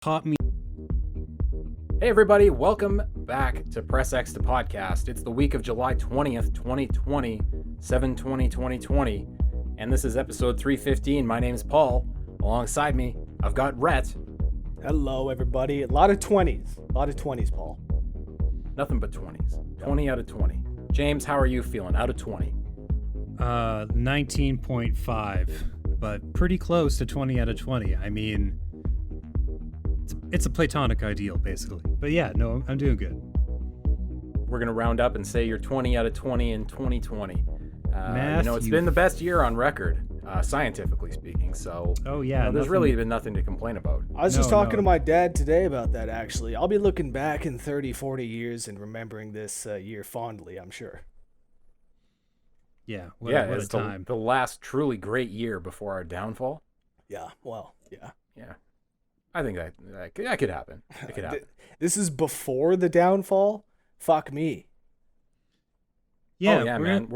taught me. Hey everybody, welcome back to Press X to Podcast. It's the week of July 20th, 2020, 7/20/2020, and this is episode 315. My name is Paul. Alongside me, I've got Rhett. Hello, everybody. A lot of 20s, Paul. Nothing but 20s. 20 out of 20. James, how are you feeling out of 20? 19.5, but pretty close to 20 out of 20. I mean, it's a platonic ideal, basically. But yeah, no, I'm doing good. We're going to round up and say you're 20 out of 20 in 2020. It's Matthew. been the best year on record, scientifically speaking, so Oh yeah, there's really been nothing to complain about. I was just No, talking no. to my dad today about that, actually. I'll be looking back in 30, 40 years and remembering this year fondly, I'm sure. Yeah, what a it's time. the last truly great year before our downfall. Yeah, well, yeah. Yeah. I think that could happen. It could happen. This is before the downfall? Fuck me. Yeah, Oh, yeah, man.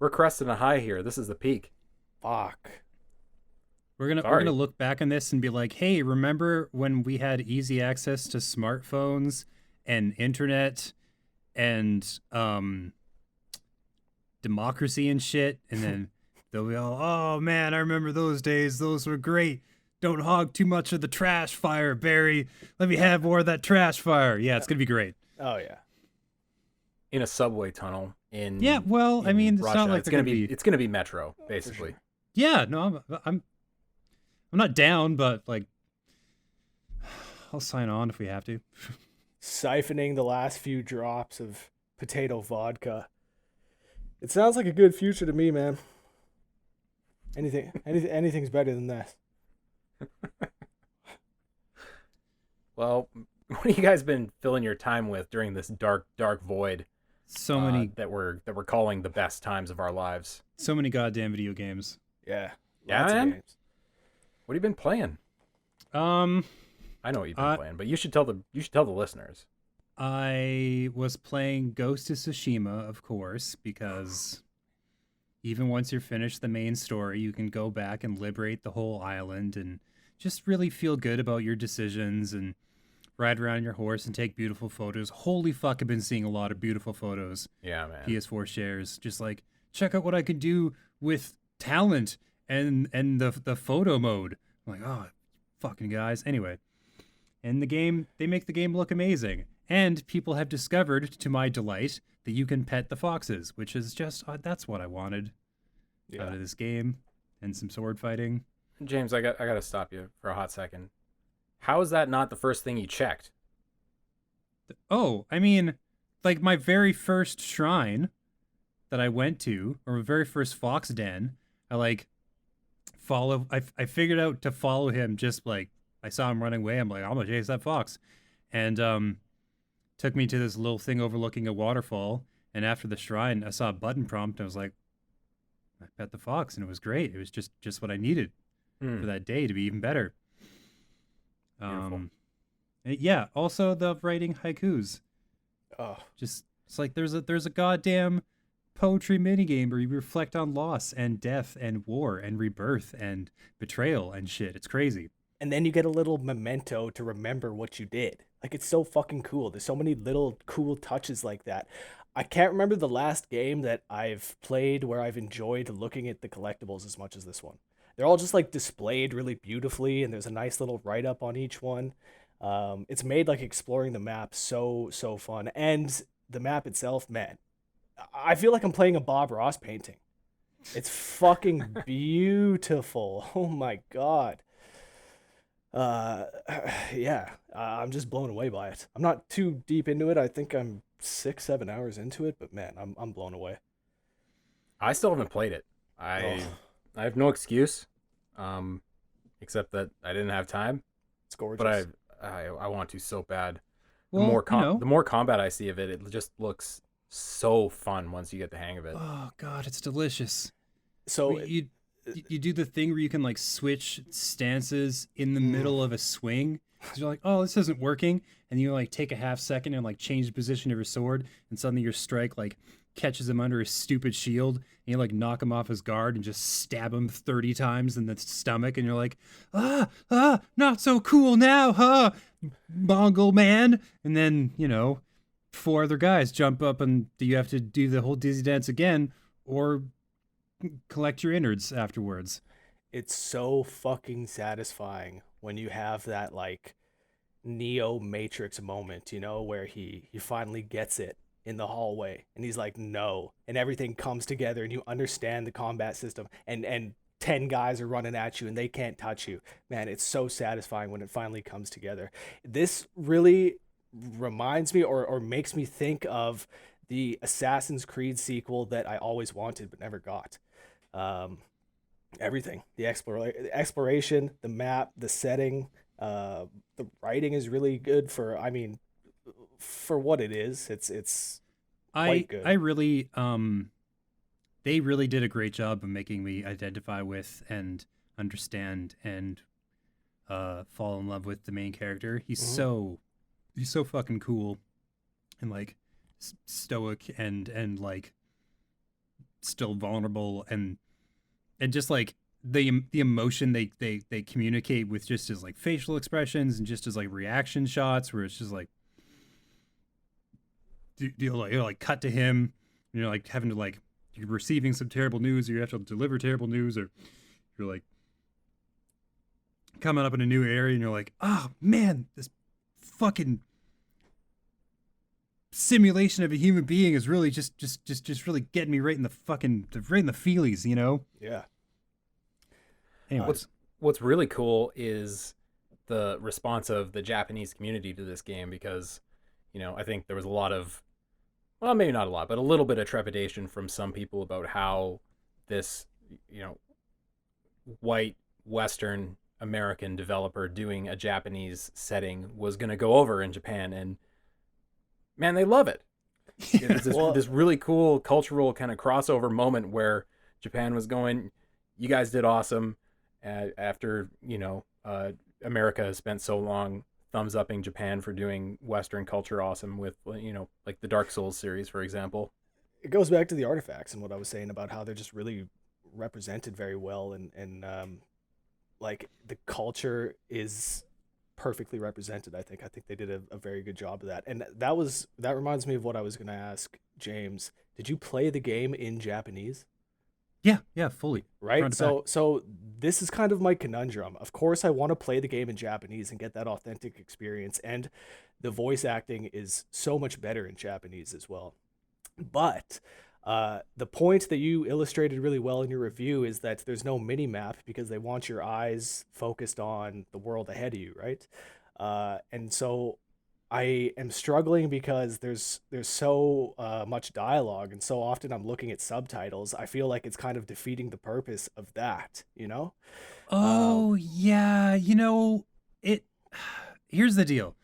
We're cresting a high here. This is the peak. Fuck. we're gonna look back on this and be like, hey, remember when we had easy access to smartphones and internet and democracy and shit? And then they'll be all, oh man, I remember those days. Those were great. Don't hog too much of the trash fire, Barry. Let me have more of that trash fire. Yeah, it's gonna be great. Oh, yeah. In a subway tunnel in Yeah, well, I in mean, it's Russia. not like it's they're gonna be it's gonna be metro, basically. sure. Yeah, no, I'm not down, but like, I'll sign on if we have to. Siphoning the last few drops of potato vodka. It sounds like a good future to me, man. Anything's better than this. Well, what have you guys been filling your time with during this dark void So many that we're calling the best times of our lives? goddamn video games. Yeah. Yeah, Lots of man? games. What have you been playing? Um, I know what you've been playing, but you should tell the listeners. I was playing Ghost of Tsushima, of course, because even once you're finished the main story, you can go back and liberate the whole island and just really feel good about your decisions and ride around your horse and take beautiful photos. Holy fuck, I've been seeing a lot of beautiful photos. Yeah, man. PS4 shares, just like, check out what I can do with talent and the photo mode. I'm like, oh, fucking guys. Anyway, and the game, they make the game look amazing. And people have discovered, to my delight, that you can pet the foxes, which is just, that's what I wanted out of this game. And some sword fighting. James, I got to stop you for a hot second. How is that not the first thing you checked? Oh, I mean, like my very first shrine that I went to, or my very first fox den, I figured out to follow him. Just like I saw him running away, I'm like, I'm gonna chase that fox, and took me to this little thing overlooking a waterfall. And after the shrine, I saw a button prompt. And I was like, I pet the fox, and it was great. It was just what I needed for that day to be even better. Beautiful. Yeah. Also, the writing haikus. Oh, Just it's like there's a goddamn poetry minigame where you reflect on loss and death and war and rebirth and betrayal and shit. It's crazy. and then you get a little memento to remember what you did. Like, it's so fucking cool. There's so many little cool touches like that. I can't remember the last game that I've played where I've enjoyed looking at the collectibles as much as this one. They're all just like displayed really beautifully, and there's a nice little write-up on each one. It's made like exploring the map so fun. And the map itself, man, I feel like I'm playing a Bob Ross painting. It's fucking beautiful. Oh my god. Yeah, I'm just blown away by it. I'm not too deep into it. I think I'm 6-7 hours into it, but man, I'm blown away. I still haven't played it. I have no excuse, except that I didn't have time. It's gorgeous. But I want to so bad. The Well, the more combat I see of it, it just looks so fun once you get the hang of it. Oh god, it's delicious. So you do the thing where you can like switch stances in the middle of a swing. So you're like, oh, this isn't working, and you like take a half second and like change the position of your sword, and suddenly your strike like catches him under his stupid shield, and you like knock him off his guard and just stab him 30 times in the stomach, and you're like, not so cool now, huh, Mongol man. And then, you know, 4 other guys jump up and you have to do the whole dizzy dance again or collect your innards afterwards. It's so fucking satisfying when you have that like Neo Matrix moment, you know, where he finally gets it in the hallway and he's like, no, and everything comes together and you understand the combat system, and 10 guys are running at you and they can't touch you. Man, it's so satisfying when it finally comes together. This really reminds me or makes me think of the Assassin's Creed sequel that I always wanted but never got. Everything, the exploration, the map, the setting, the writing is really good for what it is. It's quite good. I really they really did a great job of making me identify with and understand and fall in love with the main character. He's so fucking cool and like stoic and like still vulnerable and just like the emotion they communicate with just his like facial expressions and just his like reaction shots, where it's just like you're like cut to him, and you're like having to like, you're receiving some terrible news, or you have to deliver terrible news, or you're like coming up in a new area and you're like, oh man, this fucking simulation of a human being is really just really getting me right in the feelies, you know? Yeah. Anyways. What's really cool is the response of the Japanese community to this game, because, you know, I think there was a lot of, well, maybe not a lot, but a little bit of trepidation from some people about how this, you know, white Western American developer doing a Japanese setting was going to go over in Japan, and man, they love it. There's this really cool cultural kind of crossover moment where Japan was going, you guys did awesome. After, you know, America has spent so long thumbs upping Japan for doing Western culture awesome with, you know, like the Dark Souls series, for example. It goes back to the artifacts and what I was saying about how they're just really represented very well, and like the culture is perfectly represented. I think they did a very good job of that. And that reminds me of what I was going to ask James. Did you play the game in Japanese? Yeah, fully. Right. So this is kind of my conundrum. Of course, I want to play the game in Japanese and get that authentic experience, and the voice acting is so much better in Japanese as well. But the point that you illustrated really well in your review is that there's no mini map because they want your eyes focused on the world ahead of you, right? And so I am struggling because there's so much dialogue, and so often I'm looking at subtitles. I feel like it's kind of defeating the purpose of that, you know? Oh, yeah, you know, here's the deal.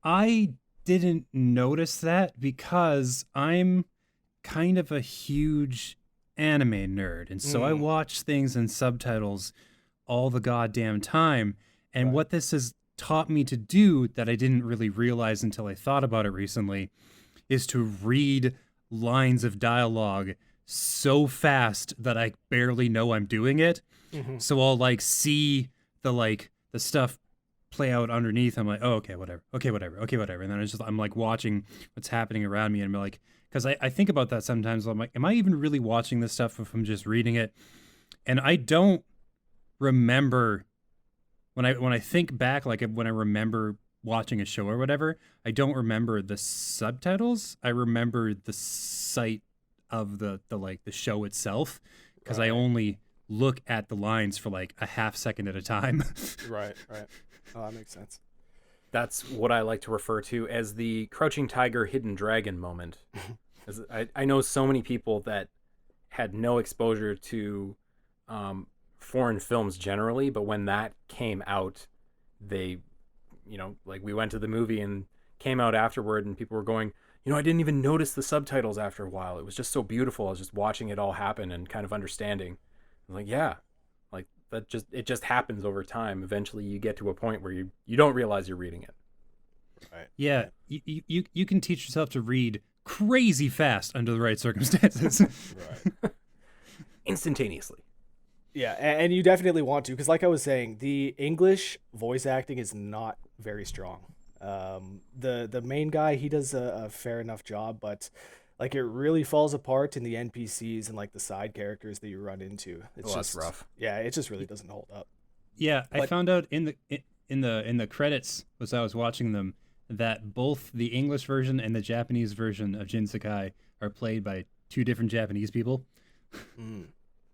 I didn't notice that because I'm kind of a huge anime nerd, and so I watch things in subtitles all the goddamn time. And what this has taught me to do that I didn't really realize until I thought about it recently is to read lines of dialogue so fast that I barely know I'm doing it. So I'll like see the stuff play out underneath. I'm like, oh, okay, whatever. And then I'm like watching what's happening around me, and I'm like, because I think about that sometimes. I'm like, am I even really watching this stuff if I'm just reading it? And I don't remember when I think back, like when I remember watching a show or whatever, I don't remember the subtitles. I remember the sight of the show itself, because I only look at the lines for like a half second at a time. Right. Oh, that makes sense. That's what I like to refer to as the Crouching Tiger, Hidden Dragon moment. I know so many people that had no exposure to foreign films generally, but when that came out, they, you know, like we went to the movie and came out afterward and people were going, you know, I didn't even notice the subtitles after a while. It was just so beautiful. I was just watching it all happen and kind of understanding. I was like, yeah, like it just happens over time. Eventually you get to a point where you don't realize you're reading it. Right. Yeah. You can teach yourself to read crazy fast under the right circumstances. Right. Instantaneously. Yeah, and you definitely want to, because like I was saying, the English voice acting is not very strong. The main guy, he does a fair enough job, but like it really falls apart in the NPCs and like the side characters that you run into. It's That's just rough. Yeah, it just really doesn't hold up. Yeah, I But- found out in the credits as I was watching them that both the English version and the Japanese version of Jin Sakai are played by two different Japanese people. Mm.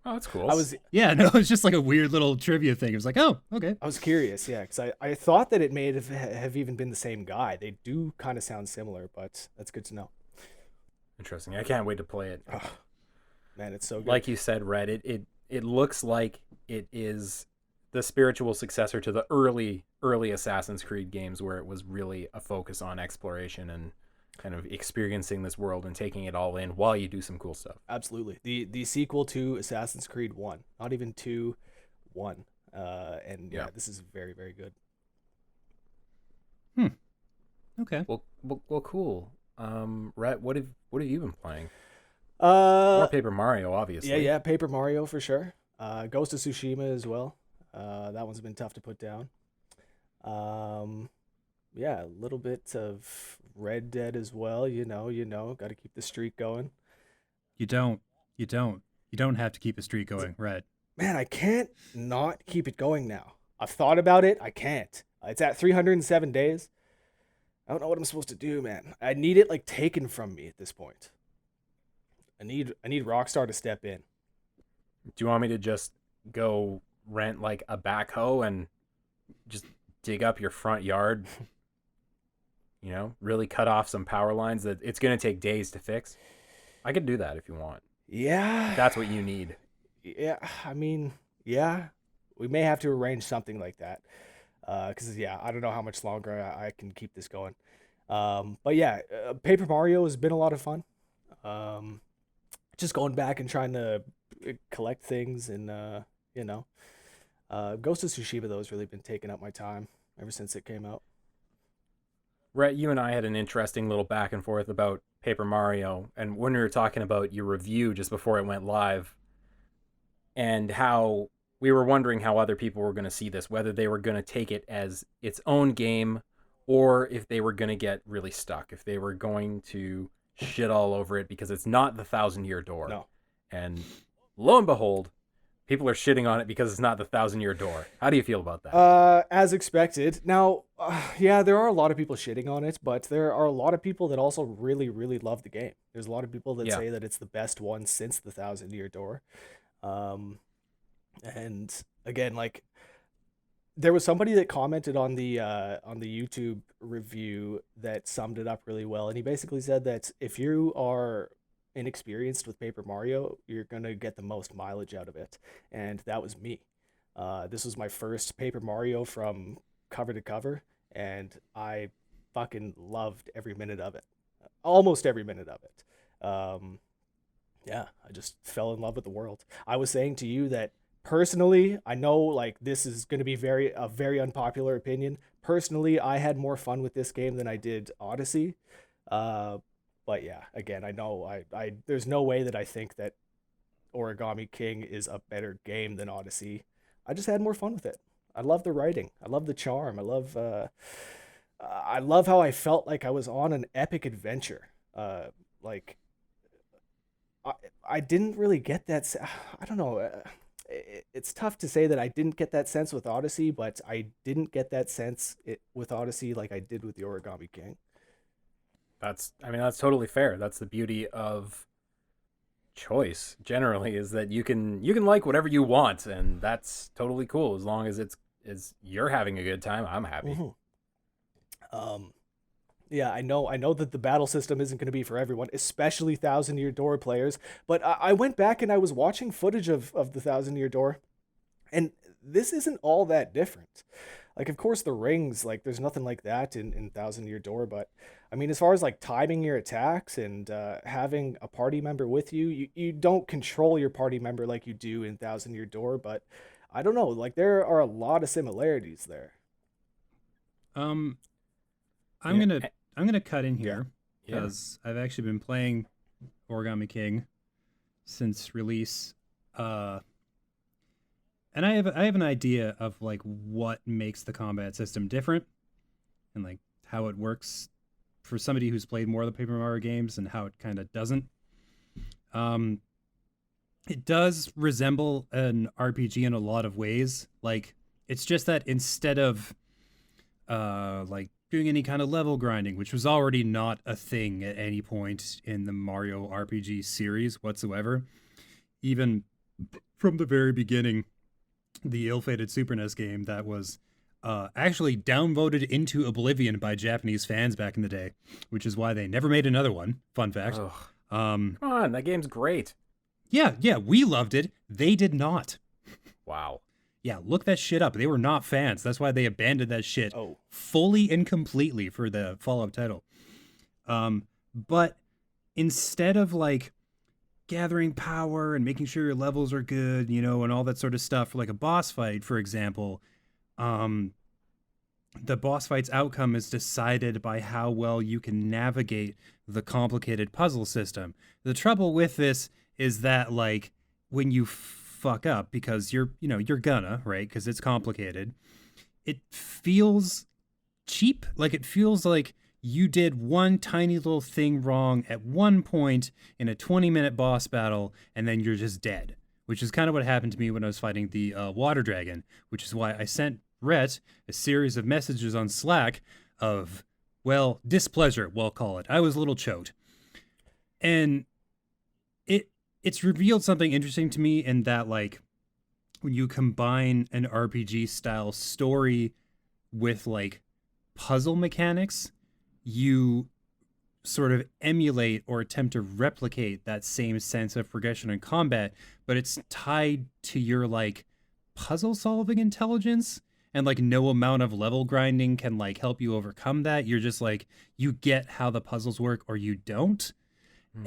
Oh, that's cool. Yeah, no, it's just like a weird little trivia thing. It was like, oh, okay. I was curious, yeah, because I thought that it may have even been the same guy. They do kind of sound similar, but that's good to know. Interesting. I can't wait to play it. Oh, man, it's so good. Like you said, Rhett, it looks like it is the spiritual successor to the early Assassin's Creed games, where it was really a focus on exploration and kind of experiencing this world and taking it all in while you do some cool stuff. Absolutely. The sequel to Assassin's Creed 1, not even 2, 1. And yeah, this is very, very good. Okay. Well, cool. Rhett, what have you been playing? Uh, More Paper Mario, obviously. yeah, Paper Mario for sure. Ghost of Tsushima as well. That one's been tough to put down. Yeah, a little bit of Red Dead as well. You know, got to keep the streak going. You don't have to keep a streak going, right? Man, I can't not keep it going now. I've thought about it. I can't. It's at 307 days. I don't know what I'm supposed to do, man. I need it like taken from me at this point. I need Rockstar to step in. Do you want me to just go rent like a backhoe and just dig up your front yard? You know, really cut off some power lines that it's going to take days to fix. I could do that if you want. Yeah. If that's what you need. Yeah, I mean, yeah. We may have to arrange something like that. Because, yeah, I don't know how much longer I can keep this going. But, yeah, Paper Mario has been a lot of fun. Just going back and trying to collect things and, Ghost of Tsushima, though, has really been taking up my time ever since it came out. Rhett, you and I had an interesting little back and forth about Paper Mario, and when we were talking about your review just before it went live, and how we were wondering how other people were going to see this, whether they were going to take it as its own game, or if they were going to get really stuck, if they were going to shit all over it because it's not the 1,000-Year Door. No. And lo and behold, people are shitting on it because it's not the 1,000-Year Door. How do you feel about that? As expected. Now, yeah, there are a lot of people shitting on it, but there are a lot of people that also really, really love the game. There's a lot of people that say that it's the best one since the 1,000-Year Door. And again, like, there was somebody that commented on the YouTube review that summed it up really well, and he basically said that if you are inexperienced with Paper Mario, you're gonna get the most mileage out of it, and that was me. This was my first Paper Mario from cover to cover, and I fucking loved every minute of it, almost every minute of it. Yeah, I just fell in love with the world. I was saying to you that personally, I know like this is going to be a very unpopular opinion. Personally, I had more fun with this game than I did Odyssey. But yeah, again, I know I there's no way that I think that Origami King is a better game than Odyssey. I just had more fun with it. I love the writing. I love the charm. I love how I felt like I was on an epic adventure. Like I didn't really get that. I don't know. It's tough to say that I didn't get that sense with Odyssey, but I didn't get that sense with Odyssey like I did with the Origami King. That's totally fair. That's the beauty of choice generally, is that you can like whatever you want, and that's totally cool as long as you're having a good time. I'm happy. Mm-hmm. Yeah, I know that the battle system isn't going to be for everyone, especially 1,000-Year Door players. But I went back and I was watching footage of the 1,000-Year Door, and this isn't all that different. Like, of course, the rings, like, there's nothing like that in 1,000-Year Door. But I mean, as far as like timing your attacks and having a party member with you, you don't control your party member like you do in 1,000-Year Door. But I don't know, like, there are a lot of similarities there. I'm gonna cut in here Yeah. because I've actually been playing Origami King since release. And I have an idea of like what makes the combat system different and like how it works for somebody who's played more of the Paper Mario games and how it kind of doesn't. Um, it does resemble an RPG in a lot of ways. Like it's just that instead of like doing any kind of level grinding, which was already not a thing at any point in the Mario RPG series whatsoever, even from the very beginning, the ill-fated Super NES game that was actually downvoted into oblivion by Japanese fans back in the day, which is why they never made another one. Fun fact. Ugh. Um, Come on, that game's great. yeah, we loved it. They did not. Wow. Yeah, look that shit up. They were not fans. That's why they abandoned that shit Oh, fully and completely for the follow-up title. But instead of like gathering power and making sure your levels are good, you know, and all that sort of stuff for like a boss fight, for example, the boss fight's outcome is decided by how well you can navigate the complicated puzzle system. The trouble with this is that like when you fuck up, because you're gonna, right? Because it's complicated, it feels cheap. Like it feels like you did one tiny little thing wrong at one point in a 20-minute boss battle, and then you're just dead, which is kind of what happened to me when I was fighting the water dragon, which is why I sent Rhett a series of messages on Slack of, well, displeasure, we'll call it. I was a little choked. And it's revealed something interesting to me in that, like, when you combine an RPG style story with like puzzle mechanics, you sort of emulate or attempt to replicate that same sense of progression and combat, but it's tied to your like puzzle solving intelligence, and like no amount of level grinding can like help you overcome that. You're just like, you get how the puzzles work or you don't.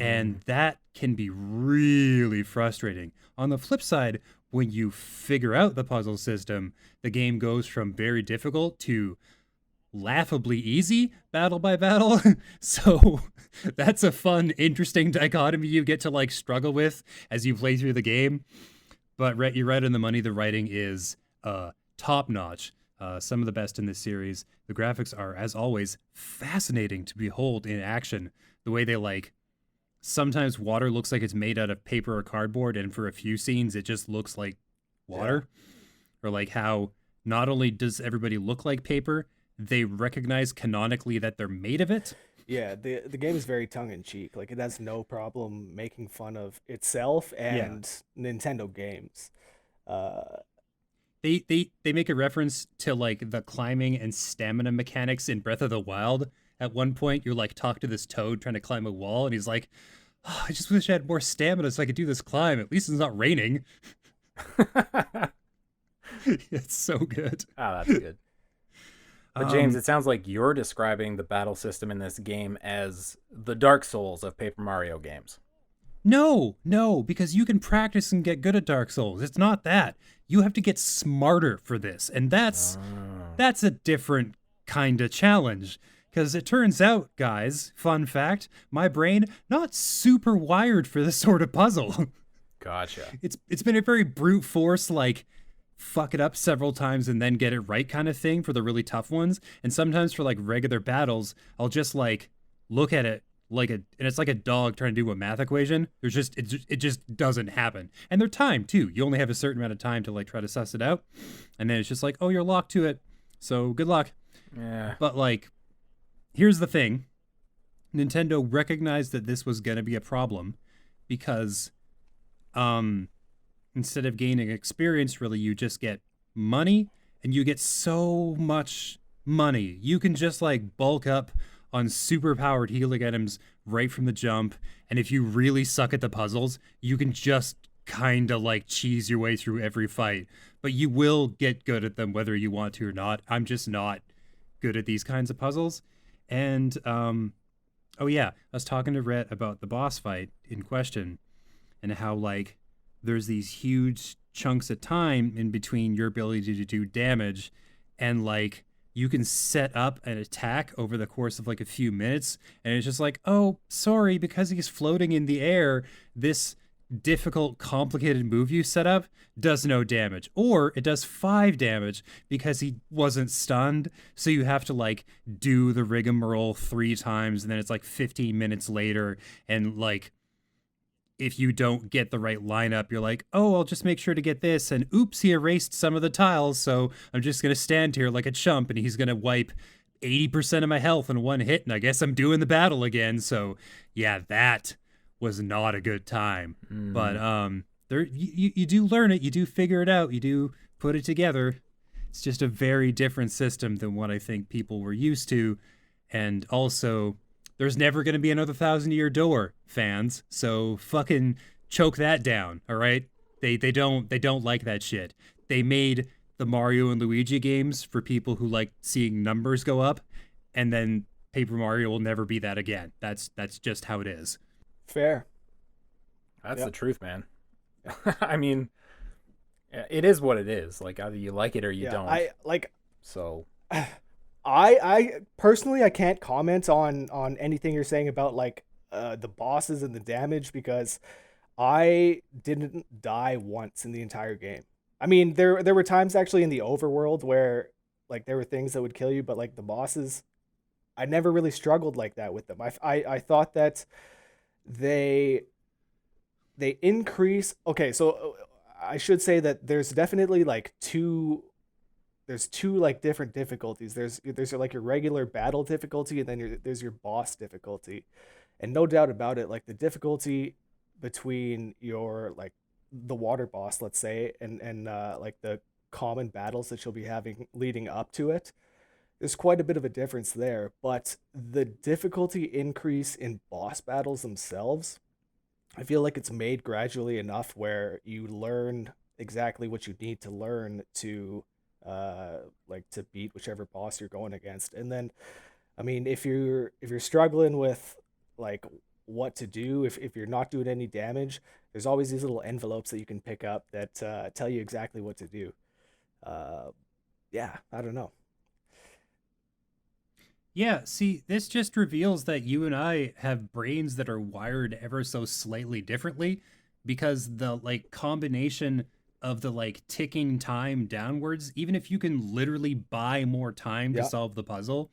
And that can be really frustrating. On the flip side, when you figure out the puzzle system, the game goes from very difficult to laughably easy battle by battle. So that's a fun, interesting dichotomy you get to like struggle with as you play through the game. But Rhett, you're right on the money. The writing is top notch. Some of the best in this series. The graphics are, as always, fascinating to behold in action. The way they like, sometimes water looks like it's made out of paper or cardboard, and for a few scenes it just looks like water. Or like how not only does everybody look like paper, they recognize canonically that they're made of it. yeah. The game is very tongue in cheek. Like it has no problem making fun of itself and Nintendo games. They make a reference to like the climbing and stamina mechanics in Breath of the Wild. At one point, you're like talk to this toad trying to climb a wall, and he's like, oh, I just wish I had more stamina so I could do this climb. At least it's not raining. It's so good. Ah, that's good. But James, it sounds like you're describing the battle system in this game as the Dark Souls of Paper Mario games. No, because you can practice and get good at Dark Souls. It's not that. You have to get smarter for this, and that's a different kind of challenge. Because it turns out, guys, fun fact, my brain not super wired for this sort of puzzle. Gotcha. It's been a very brute force, like, fuck it up several times and then get it right kind of thing for the really tough ones. And sometimes for like regular battles, I'll just like look at it like and it's like a dog trying to do a math equation. It just doesn't happen. And they're timed too. You only have a certain amount of time to like try to suss it out. And then it's just like, oh, you're locked to it. So good luck. Yeah. But like, here's the thing. Nintendo recognized that this was going to be a problem because instead of gaining experience, really, you just get money, and you get so much money. You can just like bulk up on super powered healing items right from the jump. And if you really suck at the puzzles, you can just kind of like cheese your way through every fight. But you will get good at them whether you want to or not. I'm just not good at these kinds of puzzles. And oh yeah, I was talking to Rhett about the boss fight in question and how like there's these huge chunks of time in between your ability to do damage and like you can set up an attack over the course of like a few minutes, and it's just like, oh, sorry, because he's floating in the air, this difficult, complicated move you set up does no damage, or it does 5 damage because he wasn't stunned. So you have to like do the rigmarole 3 times, and then it's like 15 minutes later, and like if you don't get the right lineup, you're like, oh, I'll just make sure to get this, and oops, he erased some of the tiles, so I'm just gonna stand here like a chump, and he's gonna wipe 80% of my health in one hit, and I guess I'm doing the battle again. So yeah, that was not a good time. But there you do learn it, you do figure it out, you do put it together. It's just a very different system than what I think people were used to. And also, there's never going to be another 1,000-year door, fans, so fucking choke that down. All right, they don't like that shit. They made the Mario and Luigi games for people who like seeing numbers go up, and then Paper Mario will never be that again. That's just how it is. Fair. That's the truth, man. I mean, it is what it is. Like, either you like it or you don't. So I personally, I can't comment on anything you're saying about like the bosses and the damage, because I didn't die once in the entire game. I mean, there were times actually in the overworld where like there were things that would kill you, but like the bosses, I never really struggled like that with them. I thought that they increase. Okay, so I should say that there's definitely like two like different difficulties. There's like your regular battle difficulty, and then there's your boss difficulty. And no doubt about it, like the difficulty between your like the water boss, let's say, and like the common battles that you'll be having leading up to it, there's quite a bit of a difference there. But the difficulty increase in boss battles themselves, I feel like it's made gradually enough where you learn exactly what you need to learn to like to beat whichever boss you're going against. And then, I mean, if you're struggling with like what to do, if you're not doing any damage, there's always these little envelopes that you can pick up that tell you exactly what to do. Yeah, I don't know. Yeah, see, this just reveals that you and I have brains that are wired ever so slightly differently, because the like combination of the like ticking time downwards, even if you can literally buy more time to solve the puzzle,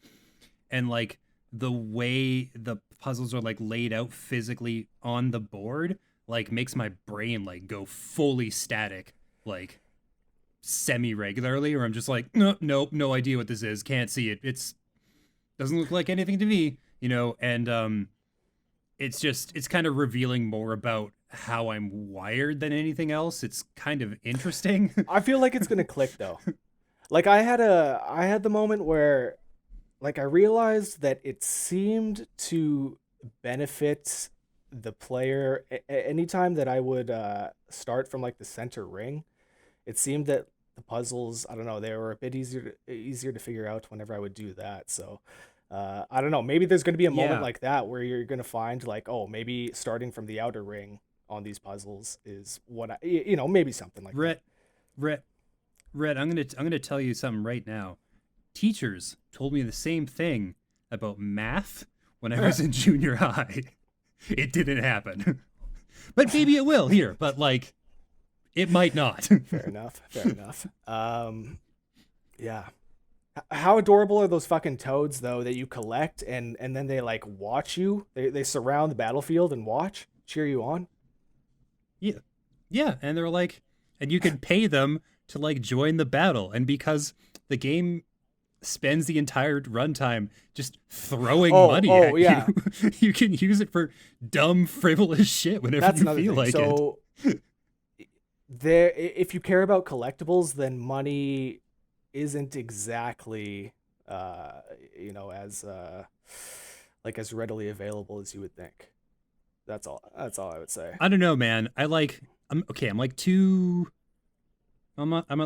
and like the way the puzzles are like laid out physically on the board, like makes my brain like go fully static, like semi-regularly, or I'm just like, nope, no idea what this is, can't see it, it's doesn't look like anything to me, you know. And it's kind of revealing more about how I'm wired than anything else. It's kind of interesting. I feel like it's gonna click though. Like I had the moment where like I realized that it seemed to benefit the player anytime that I would start from like the center ring. It seemed that the puzzles, I don't know, they were a bit easier to figure out whenever I would do that. So I don't know, maybe there's going to be a moment like that where you're going to find like, oh, maybe starting from the outer ring on these puzzles is what I, you know, maybe something like that. Rhett, I'm gonna tell you something right now. Teachers told me the same thing about math when I was in junior high. It didn't happen, but maybe it will here. But like, it might not. Fair enough. Yeah. How adorable are those fucking toads though that you collect and then they like watch you? They surround the battlefield and cheer you on. Yeah, and they're like, and you can pay them to like join the battle, and because the game spends the entire runtime just throwing money at you, you can use it for dumb, frivolous shit whenever you feel like so, it. There, if you care about collectibles, then money isn't exactly you know, as like as readily available as you would think. That's all I would say. I don't know, man. I'm like at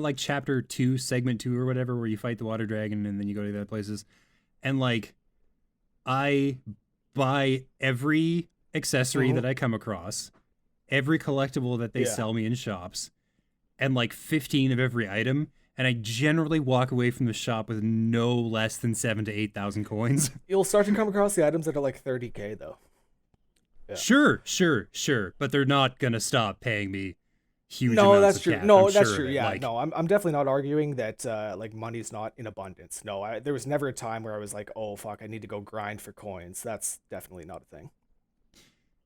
like chapter 2, segment 2 or whatever, where you fight the water dragon and then you go to the other places, and like I buy every accessory that I come across, every collectible that they sell me in shops, and like 15 of every item, and I generally walk away from the shop with no less than 7,000 to 8,000 coins. You'll start to come across the items that are like 30K though. Yeah. Sure, but they're not gonna stop paying me huge No, amounts that's of true. cash. No, I'm that's sure true. of it. Yeah, Like, no, I'm definitely not arguing that like money's not in abundance. No, there was never a time where I was like, oh fuck, I need to go grind for coins. That's definitely not a thing.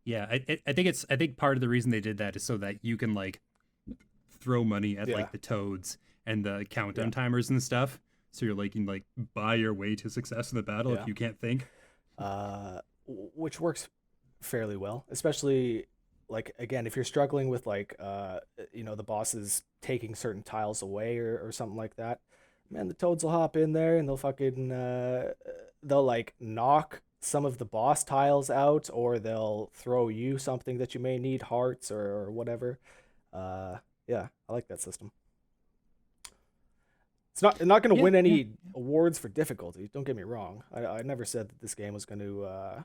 yeah, I think part of the reason they did that is so that you can like throw money at Yeah. like the toads and the countdown Yeah. timers and stuff. So you're like, you can like buy your way to success in the battle Yeah. if you can't think. Which works fairly well, especially like again if you're struggling with like the bosses taking certain tiles away or something like that. Man, the toads will hop in there and they'll fucking they'll like knock some of the boss tiles out, or they'll throw you something that you may need, hearts or whatever. Yeah, I like that system. It's not going to win any awards for difficulty. Don't get me wrong. I never said that this game was going to,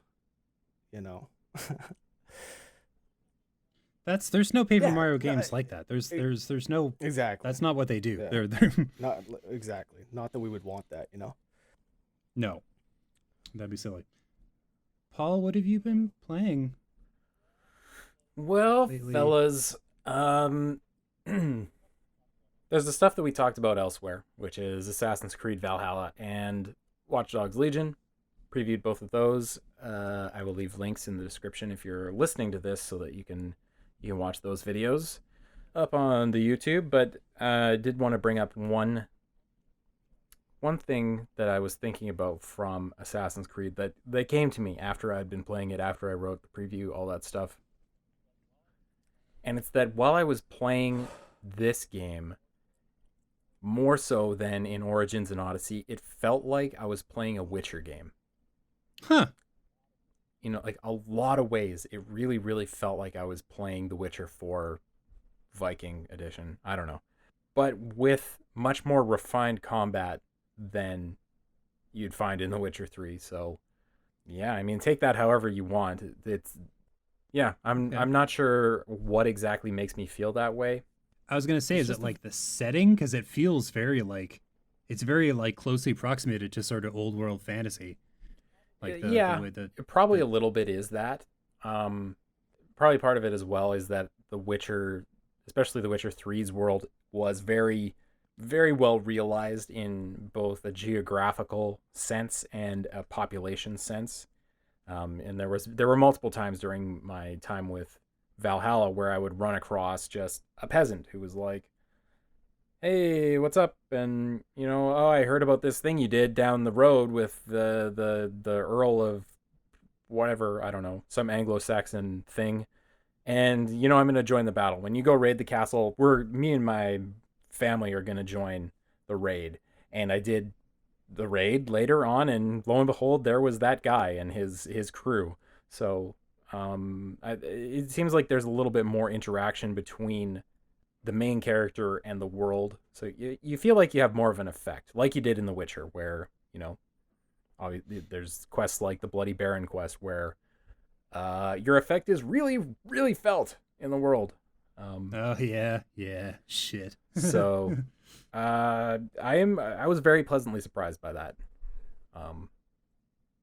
There's no Paper Yeah, Mario games like that. There's no exactly. That's not what they do. Yeah. They're Not exactly. Not that we would want that, no. That'd be silly. Paul, what have you been playing? Well, lately? fellas, there's the stuff that we talked about elsewhere, which is Assassin's Creed Valhalla and Watch Dogs Legion. Previewed both of those. I will leave links in the description if you're listening to this so that you can watch those videos up on the YouTube. But I did want to bring up one thing that I was thinking about from Assassin's Creed that came to me after I'd been playing it, after I wrote the preview, all that stuff. And it's that while I was playing this game, more so than in Origins and Odyssey, it felt like I was playing a Witcher game. Huh. Like a lot of ways, it really, really felt like I was playing The Witcher 4 Viking Edition. I don't know. But with much more refined combat than you'd find in The Witcher 3. So, yeah, I mean, take that however you want. I'm not sure what exactly makes me feel that way. I was gonna say, is it like the setting? Because it feels very closely approximated to sort of old world fantasy. Like the way probably a little bit is that. Probably part of it as well is that The Witcher, especially The Witcher 3's world, was very, very well realized in both a geographical sense and a population sense. And there were multiple times during my time with Valhalla where I would run across just a peasant who was like, hey, what's up? And, I heard about this thing you did down the road with the Earl of whatever, I don't know, some Anglo-Saxon thing. And, I'm going to join the battle. When you go raid the castle, me and my family are going to join the raid. And I did the raid later on, and lo and behold, there was that guy and his crew. So it seems like there's a little bit more interaction between the main character and the world, so you feel like you have more of an effect, like you did in The Witcher, where there's quests like the Bloody Baron quest where your effect is really, really felt in the world. Oh yeah, shit. So I was very pleasantly surprised by that.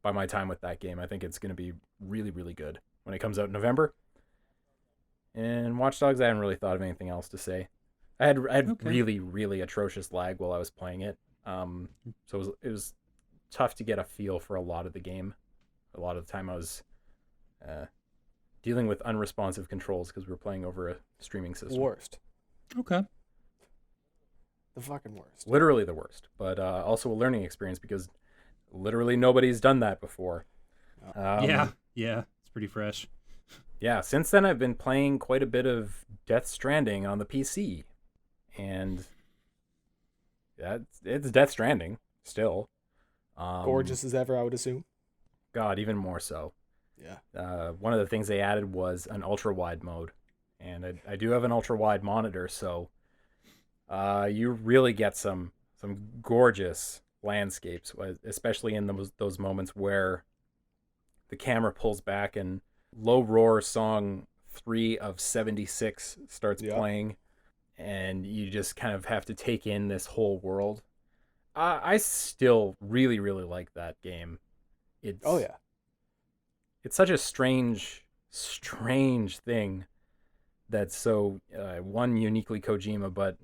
By my time with that game, I think it's going to be really, really good when it comes out in November. And Watch Dogs, I hadn't really thought of anything else to say. I had really, really atrocious lag while I was playing it. So it was tough to get a feel for a lot of the game. A lot of the time I was dealing with unresponsive controls because we were playing over a streaming system. Worst. Okay. The fucking worst. Literally the worst, but also a learning experience because literally nobody's done that before. Yeah, it's pretty fresh. Yeah, since then I've been playing quite a bit of Death Stranding on the PC, and it's Death Stranding still. Gorgeous as ever, I would assume. God, even more so. Yeah. One of the things they added was an ultra-wide mode, and I do have an ultra-wide monitor, so you really get some gorgeous landscapes, especially in those moments where the camera pulls back and Low Roar song 3 of 76 starts playing. and you just kind of have to take in this whole world. I still really, really like that game. Oh It's yeah. it's such a strange thing that's so one uniquely Kojima, but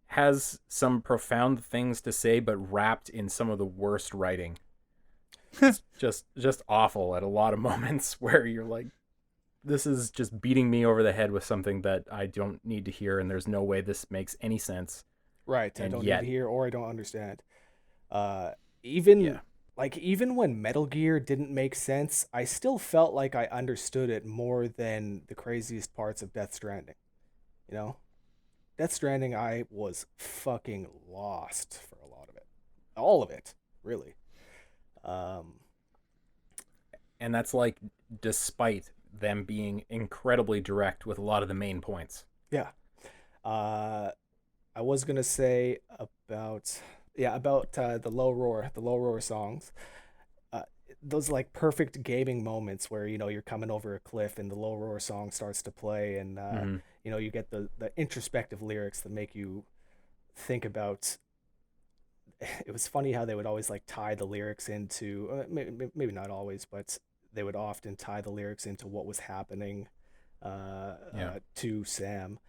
has some profound things to say, but wrapped in some of the worst writing. It's just awful at a lot of moments where you're like, this is just beating me over the head with something that I don't need to hear, and there's no way this makes any sense. Right. I And don't need yet, to hear or I don't understand. Even yeah, like even when Metal Gear didn't make sense, I still felt like I understood it more than the craziest parts of Death Stranding. You know? Death Stranding, I was fucking lost for a lot of it. All of it, really. Um, and that's like despite them being incredibly direct with a lot of the main points. yeah. Uh, I was gonna say about the low roar songs. Uh, those like perfect gaming moments where you're coming over a cliff and the low roar song starts to play, and Hmm. you get the introspective lyrics that make you think about. It was funny how they would always like tie the lyrics into maybe not always, but they would often tie the lyrics into what was happening Yeah. to Sam.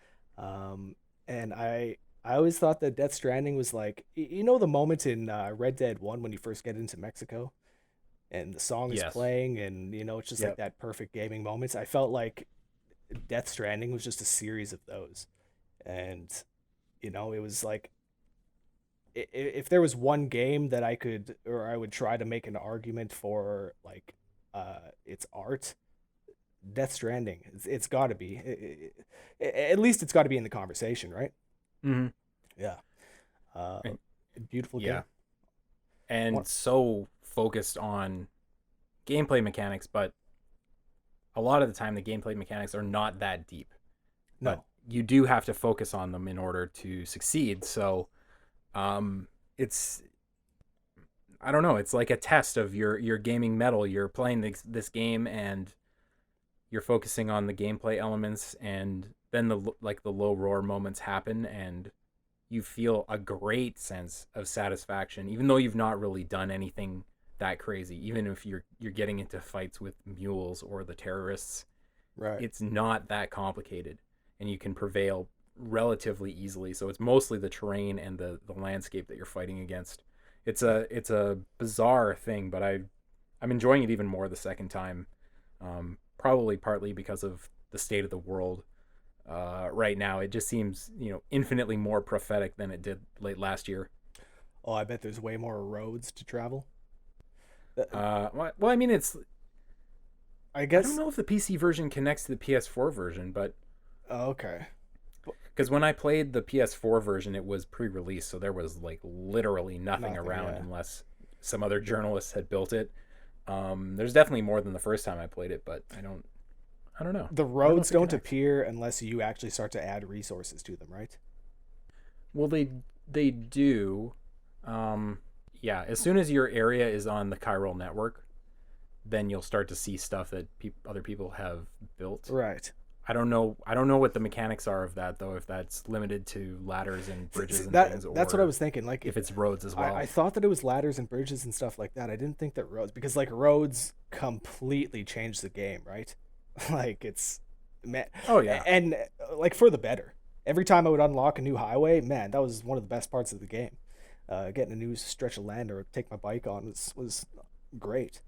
And I always thought that Death Stranding was like the moment in Red Dead 1 when you first get into Mexico and the song is Yes. playing, and it's just like Yep. that perfect gaming moments. I felt like Death Stranding was just a series of those. And it was like if there was one game that I would try to make an argument for like its art, Death Stranding. It's got to be. At least it's got to be in the conversation, right? Hmm. Yeah. And, Beautiful yeah. game. And What? so focused on gameplay mechanics, but a lot of the time the gameplay mechanics are not that deep. But No. you do have to focus on them in order to succeed. So it's I don't know. It's like a test of your gaming metal. You're playing this game and you're focusing on the gameplay elements, and then the low roar moments happen, and you feel a great sense of satisfaction, even though you've not really done anything that crazy. Even if you're getting into fights with mules or the terrorists, Right. it's not that complicated, and you can prevail relatively easily. So it's mostly the terrain and the landscape that you're fighting against. It's a bizarre thing, but I'm enjoying it even more the second time. Probably partly because of the state of the world right now. It just seems infinitely more prophetic than it did late last year. Oh, I bet there's way more roads to travel. Uh, Well, I mean, I I don't guess. know if the PC version connects to the PS4 version, but Oh, okay. because when I played the PS4 version, it was pre-release, so there was like literally nothing Nothing. around Yeah. unless some other journalists had built it. There's definitely more than the first time I played it, but I don't know. The I don't know roads if it don't connects. appear unless you actually start to add resources to them, right? Well, they do. Um, yeah, as soon as your area is on the chiral network, then you'll start to see stuff that other people have built. Right. I don't know what the mechanics are of that though. If that's limited to ladders and bridges and things, That's what I or was thinking. Like, if it's roads as I well. thought that it was ladders and bridges and stuff like that. I didn't think that roads, because like roads completely changed the game, right? Like it's man, Oh yeah, and like for the better. Every time I would unlock a new highway, man, that was one of the best parts of the game. Getting a new stretch of land or take my bike on was great.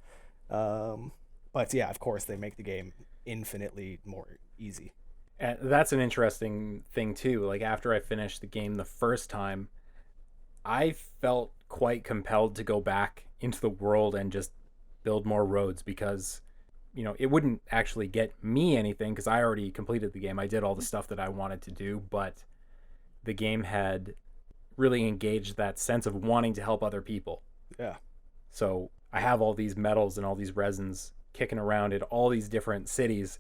Um, but yeah, of course they make the game infinitely more easy. and that's an interesting thing too. Like after I finished the game the first time, I felt quite compelled to go back into the world and just build more roads because it wouldn't actually get me anything because I already completed the game. I did all the stuff that I wanted to do, but the game had really engaged that sense of wanting to help other people. Yeah. So I have all these metals and all these resins kicking around in all these different cities.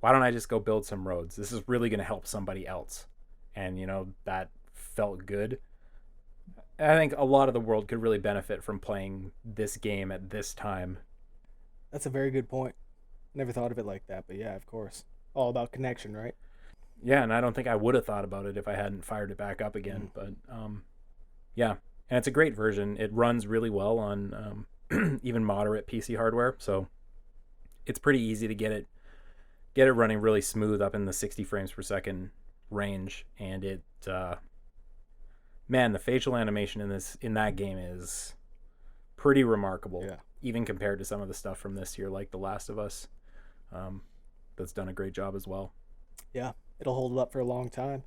Why don't I just go build some roads? This is really going to help somebody else. And, that felt good. I think a lot of the world could really benefit from playing this game at this time. That's a very good point. Never thought of it like that, but yeah, of course. All about connection, right? Yeah, and I don't think I would have thought about it if I hadn't fired it back up again. But yeah, and it's a great version. It runs really well on even moderate PC hardware, so it's pretty easy to get it running really smooth up in the 60 frames per second range. And it, man, the facial animation in that game is pretty remarkable. Yeah. Even compared to some of the stuff from this year, like The Last of Us, that's done a great job as well. Yeah, it'll hold up for a long time.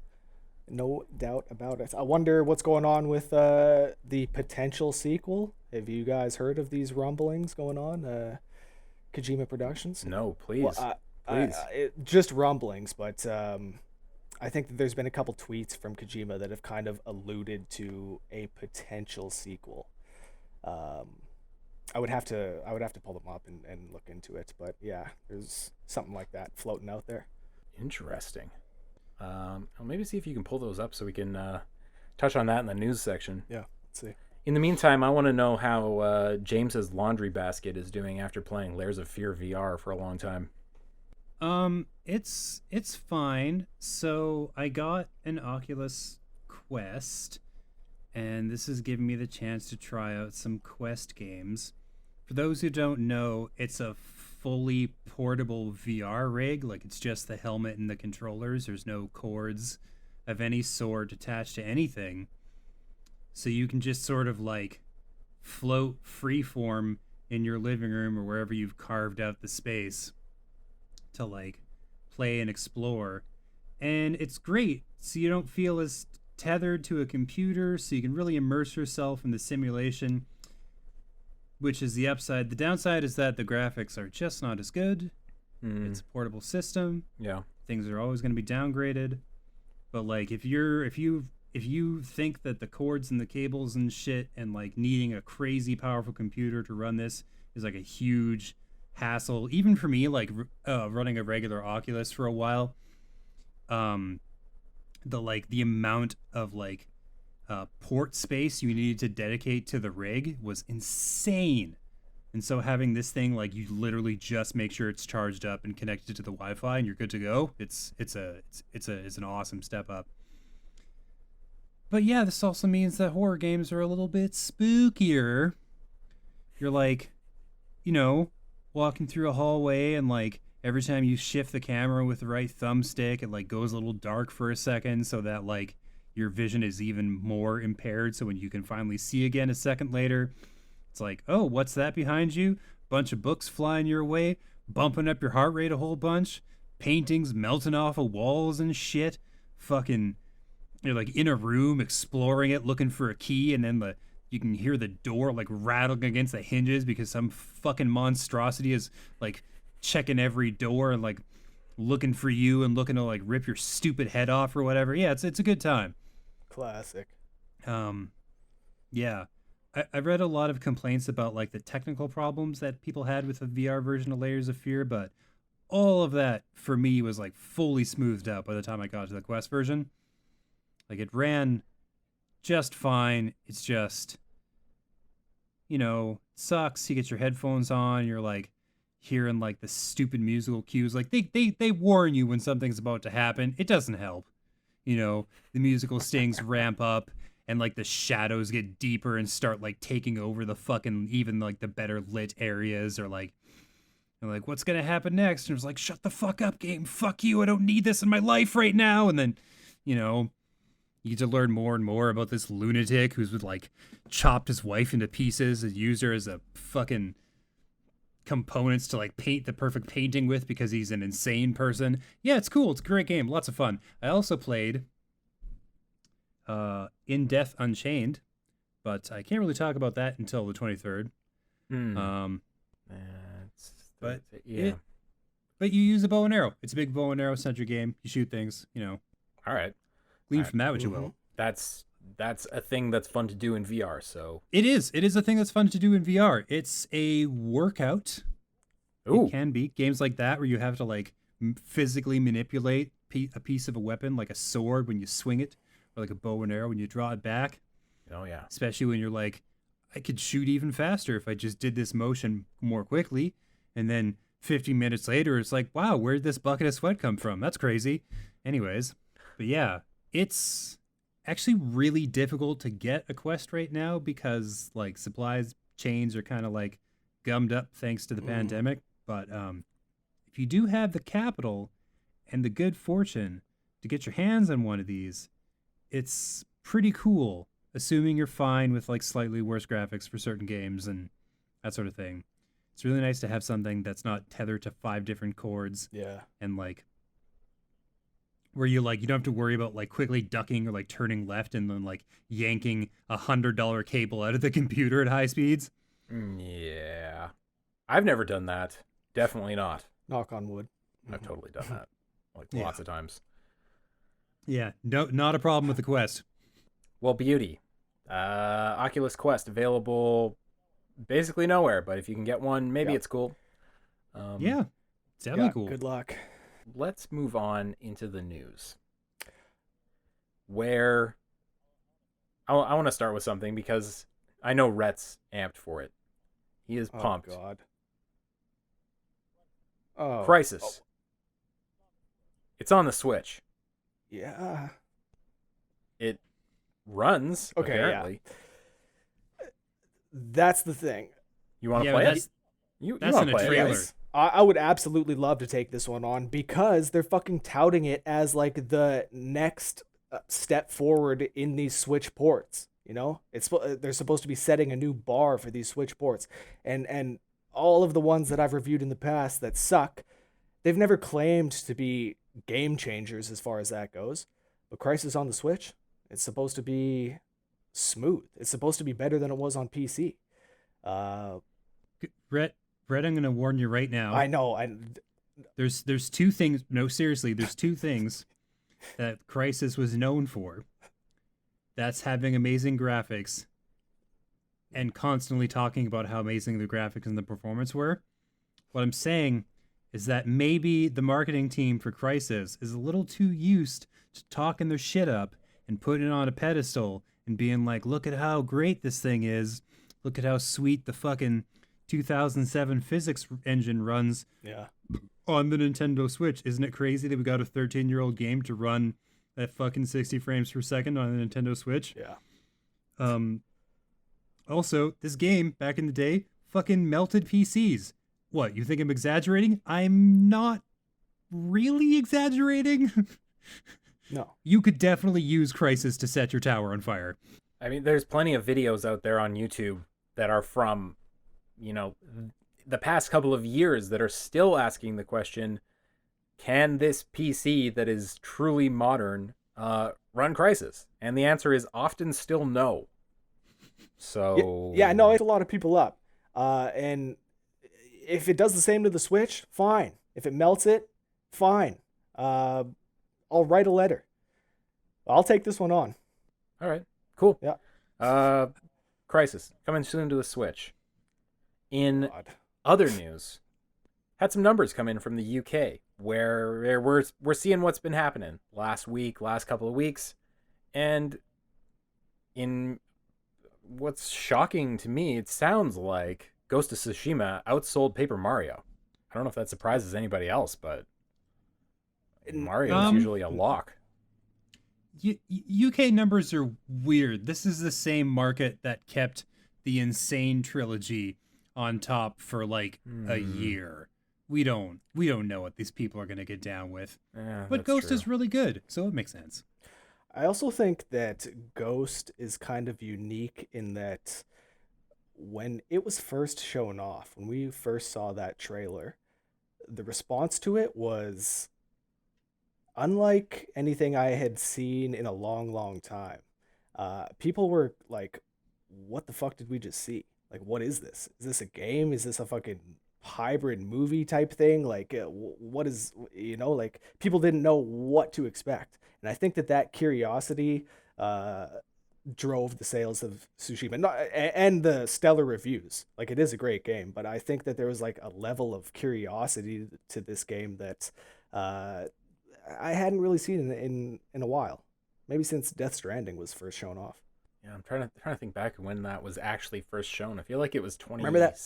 No doubt about it. I wonder what's going on with the potential sequel. Have you guys heard of these rumblings going on? Kojima Productions? No, please. Well, Please. Just rumblings, but I think that there's been a couple tweets from Kojima that have kind of alluded to a potential sequel. I would have to pull them up and look into it, but yeah, there's something like that floating out there. Interesting. I'll maybe see if you can pull those up so we can touch on that in the news section. Yeah, let's see. In the meantime, I want to know how James's laundry basket is doing after playing Layers of Fear VR for a long time. It's fine. So I got an Oculus Quest, and this is giving me the chance to try out some Quest games. For those who don't know, it's a fully portable VR rig. Like, it's just the helmet and the controllers. There's no cords of any sort attached to anything. So you can just sort of like float freeform in your living room or wherever you've carved out the space to like play and explore. And it's great. So you don't feel as tethered to a computer, so you can really immerse yourself in the simulation, which is the upside. The downside is that the graphics are just not as good. It's a portable system. Yeah. Things are always going to be downgraded. But like if you think that the cords and the cables and shit and like needing a crazy powerful computer to run this is like a huge hassle, even for me, like running a regular Oculus for a while, the amount of like port space you needed to dedicate to the rig was insane. And so having this thing, like, you literally just make sure it's charged up and connected to the Wi-Fi and you're good to go. It's an awesome step up. But yeah, this also means that horror games are a little bit spookier. You're like, walking through a hallway, and like every time you shift the camera with the right thumbstick, it like goes a little dark for a second so that like your vision is even more impaired. So when you can finally see again a second later, it's like, oh, what's that behind you? Bunch of books flying your way, bumping up your heart rate a whole bunch, paintings melting off of walls and shit. Fucking, you're like in a room exploring it, looking for a key, and then you can hear the door like rattling against the hinges because some fucking monstrosity is like checking every door and like looking for you and looking to like rip your stupid head off or whatever. Yeah, it's a good time. Classic. Yeah. I read a lot of complaints about like the technical problems that people had with the VR version of Layers of Fear, but all of that for me was like fully smoothed out by the time I got to the Quest version. Like, it ran just fine. It's just, sucks. You get your headphones on, you're like hearing like the stupid musical cues. Like they warn you when something's about to happen. It doesn't help. The musical stings ramp up and like the shadows get deeper and start like taking over the fucking, even like the better lit areas, or like, what's gonna happen next? And it's like, shut the fuck up, game. Fuck you. I don't need this in my life right now. And then, you get to learn more and more about this lunatic who's like chopped his wife into pieces and used her as a fucking components to like paint the perfect painting with because he's an insane person. Yeah, it's cool. It's a great game. Lots of fun. I also played In Death Unchained, but I can't really talk about that until the 23rd. But you use a bow and arrow. It's a big bow and arrow centric game. You shoot things, All right. Glean from that what you will. That's a thing that's fun to do in VR. So it is a thing that's fun to do in VR. It's a workout. Ooh. It can be games like that where you have to like physically manipulate a piece of a weapon, like a sword when you swing it, or like a bow and arrow when you draw it back. Oh yeah. Especially when you're like, I could shoot even faster if I just did this motion more quickly, and then 50 minutes later, it's like, wow, where'd this bucket of sweat come from? That's crazy. Anyways, but yeah, it's actually really difficult to get a quest right now because like supplies chains are kind of like gummed up thanks to the pandemic. But if you do have the capital and the good fortune to get your hands on one of these, it's pretty cool, assuming you're fine with like slightly worse graphics for certain games and that sort of thing. It's really nice to have something that's not tethered to 5 different chords. Yeah. And like where you don't have to worry about like quickly ducking or like turning left and then like yanking $100 cable out of the computer at high speeds. Yeah. I've never done that. Definitely not. Knock on wood. I've totally done that. Like lots of times. Yeah, no, not a problem with the Quest. Well, beauty. Oculus Quest available basically nowhere, but if you can get one, maybe it's cool. Yeah, it's definitely cool. Good luck. Let's move on into the news. Where I want to start with something because I know Rhett's amped for it. He is pumped. Oh, God. Oh. Crisis. Oh. It's on the Switch. Yeah. It runs, okay, apparently. Yeah. That's the thing. You want to play it? That's in a trailer. I would absolutely love to take this one on because they're fucking touting it as like the next step forward in these Switch ports. You know, they're supposed to be setting a new bar for these Switch ports, and all of the ones that I've reviewed in the past that suck, they've never claimed to be game changers as far as that goes. But Crisis on the Switch, it's supposed to be smooth. It's supposed to be better than it was on PC. Rhett, I'm going to warn you right now. I know. There's 2 things. No, seriously, there's 2 things that Crisis was known for. That's having amazing graphics and constantly talking about how amazing the graphics and the performance were. What I'm saying is that maybe the marketing team for Crisis is a little too used to talking their shit up and putting it on a pedestal and being like, look at how great this thing is. Look at how sweet the fucking 2007 physics engine runs on the Nintendo Switch. Isn't it crazy that we got a 13-year-old game to run at fucking 60 frames per second on the Nintendo Switch? Yeah. Also, this game, back in the day, fucking melted PCs. What, you think I'm exaggerating? I'm not really exaggerating. No. You could definitely use Crisis to set your tower on fire. I mean, there's plenty of videos out there on YouTube that are from, the past couple of years that are still asking the question, can this PC that is truly modern run Crisis? And the answer is often still no. So... Yeah, no, it's a lot of people up. And if it does the same to the Switch, fine. If it melts it, fine. I'll write a letter. I'll take this one on. All right, cool. Yeah. Crisis, coming soon to the Switch. In other news, had some numbers come in from the UK where we're seeing what's been happening last couple of weeks. And in what's shocking to me, it sounds like Ghost of Tsushima outsold Paper Mario. I don't know if that surprises anybody else, but Mario is usually a lock. UK numbers are weird. This is the same market that kept the Insane trilogy on top for like a year. We don't know what these people are going to get down with. Yeah, but Ghost is really good, so it makes sense. I also think that Ghost is kind of unique in that when it was first shown off, when we first saw that trailer, the response to it was unlike anything I had seen in a long, long time. People were like, what the fuck did we just see? Like, what is this? Is this a game? Is this a fucking hybrid movie type thing? Like, what is, like, people didn't know what to expect. And I think that curiosity drove the sales of Tsushima and the stellar reviews. Like, it is a great game, but I think that there was like a level of curiosity to this game that I hadn't really seen in a while. Maybe since Death Stranding was first shown off. Yeah, I'm trying to think back when that was actually first shown. I feel like it was 2017. Remember that?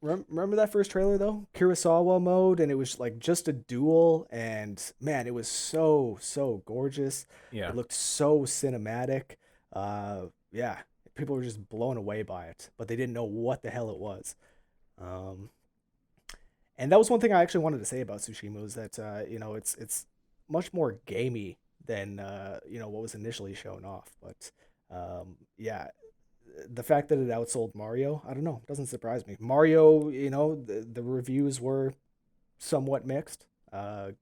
Remember that first trailer though? Kurosawa mode, and it was like just a duel, and man, it was so gorgeous. Yeah. It looked so cinematic. Yeah, people were just blown away by it, but they didn't know what the hell it was. Um, and that was one thing I actually wanted to say about Tsushima was that it's much more gamey than what was initially shown off. But yeah, the fact that it outsold Mario, I don't know, doesn't surprise me. Mario, the reviews were somewhat mixed.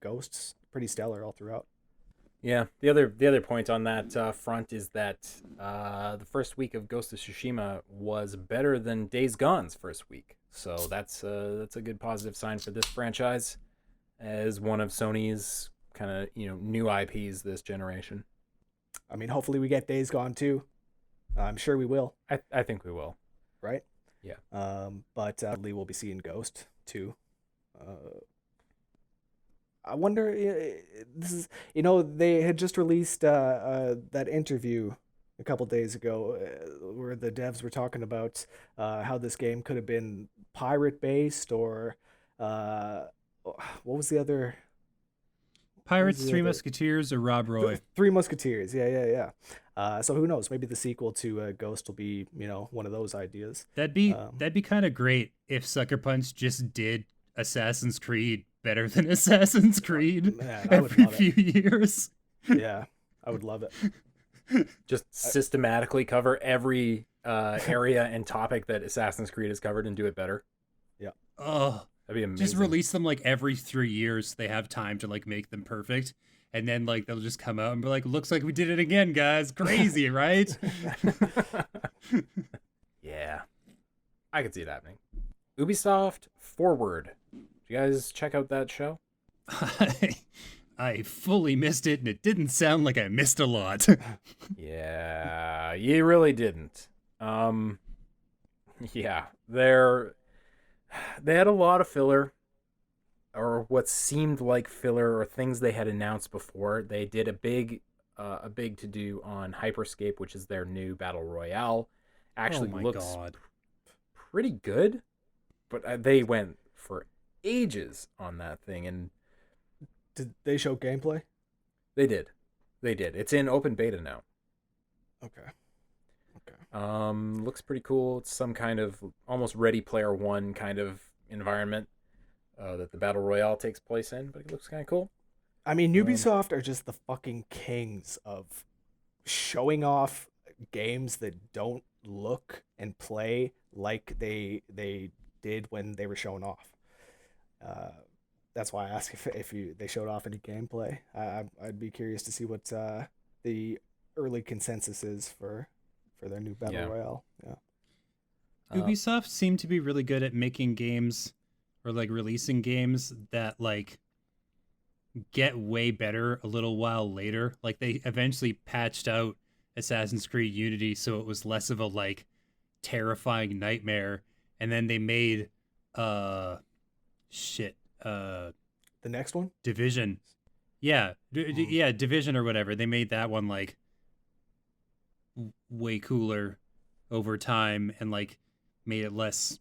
Ghosts pretty stellar all throughout. Yeah. The other point on that front is that the first week of Ghost of Tsushima was better than Days Gone's first week. So that's a good positive sign for this franchise as one of Sony's kind of new IPs this generation. I mean, hopefully we get Days Gone too. I'm sure we will, I think we will. right? Yeah. But Lee will be seeing Ghost too. I wonder. This is they had just released that interview a couple days ago where the devs were talking about how this game could have been pirate based or what was the other? Pirates, the Three other- Musketeers, or Rob Roy. Three Musketeers. Yeah. So who knows? Maybe the sequel to Ghost will be one of those ideas. That'd be kind of great if Sucker Punch just did Assassin's Creed better than Assassin's Creed Man, I would every love it. few years. Yeah, I would love it. Just systematically cover every area and topic that Assassin's Creed has covered and do it better. Oh, That'd be amazing. just release them like every 3 years. They have time to like make them perfect, and then like they'll just come out and be like, "Looks like we did it again, guys. Crazy, right?" Yeah, I could see it happening. Ubisoft Forward. Did you guys check out that show? I fully missed it, and it didn't sound like I missed a lot. Yeah, you really didn't. Yeah, they had a lot of filler, or what seemed like filler, or things they had announced before. They did a big to do on Hyperscape, which is their new battle royale. Actually, oh my looks god. pretty good, but they went for ages on that thing, and Did they show gameplay? they did. It's in open beta now. Okay. Looks pretty cool. It's some kind of almost Ready Player One kind of environment that the battle royale takes place in, but it looks kind of cool. I mean, Ubisoft are just the fucking kings of showing off games that don't look and play like they did when they were shown off. That's why I asked if they showed off any gameplay. I'd be curious to see what the early consensus is for their new battle royale. Yeah. Ubisoft seemed to be really good at making games or like releasing games that like get way better a little while later. Like they eventually patched out Assassin's Creed Unity so it was less of a like terrifying nightmare, and then they made The next one? Division. Yeah, Division or whatever. They made that one like way cooler over time and like made it less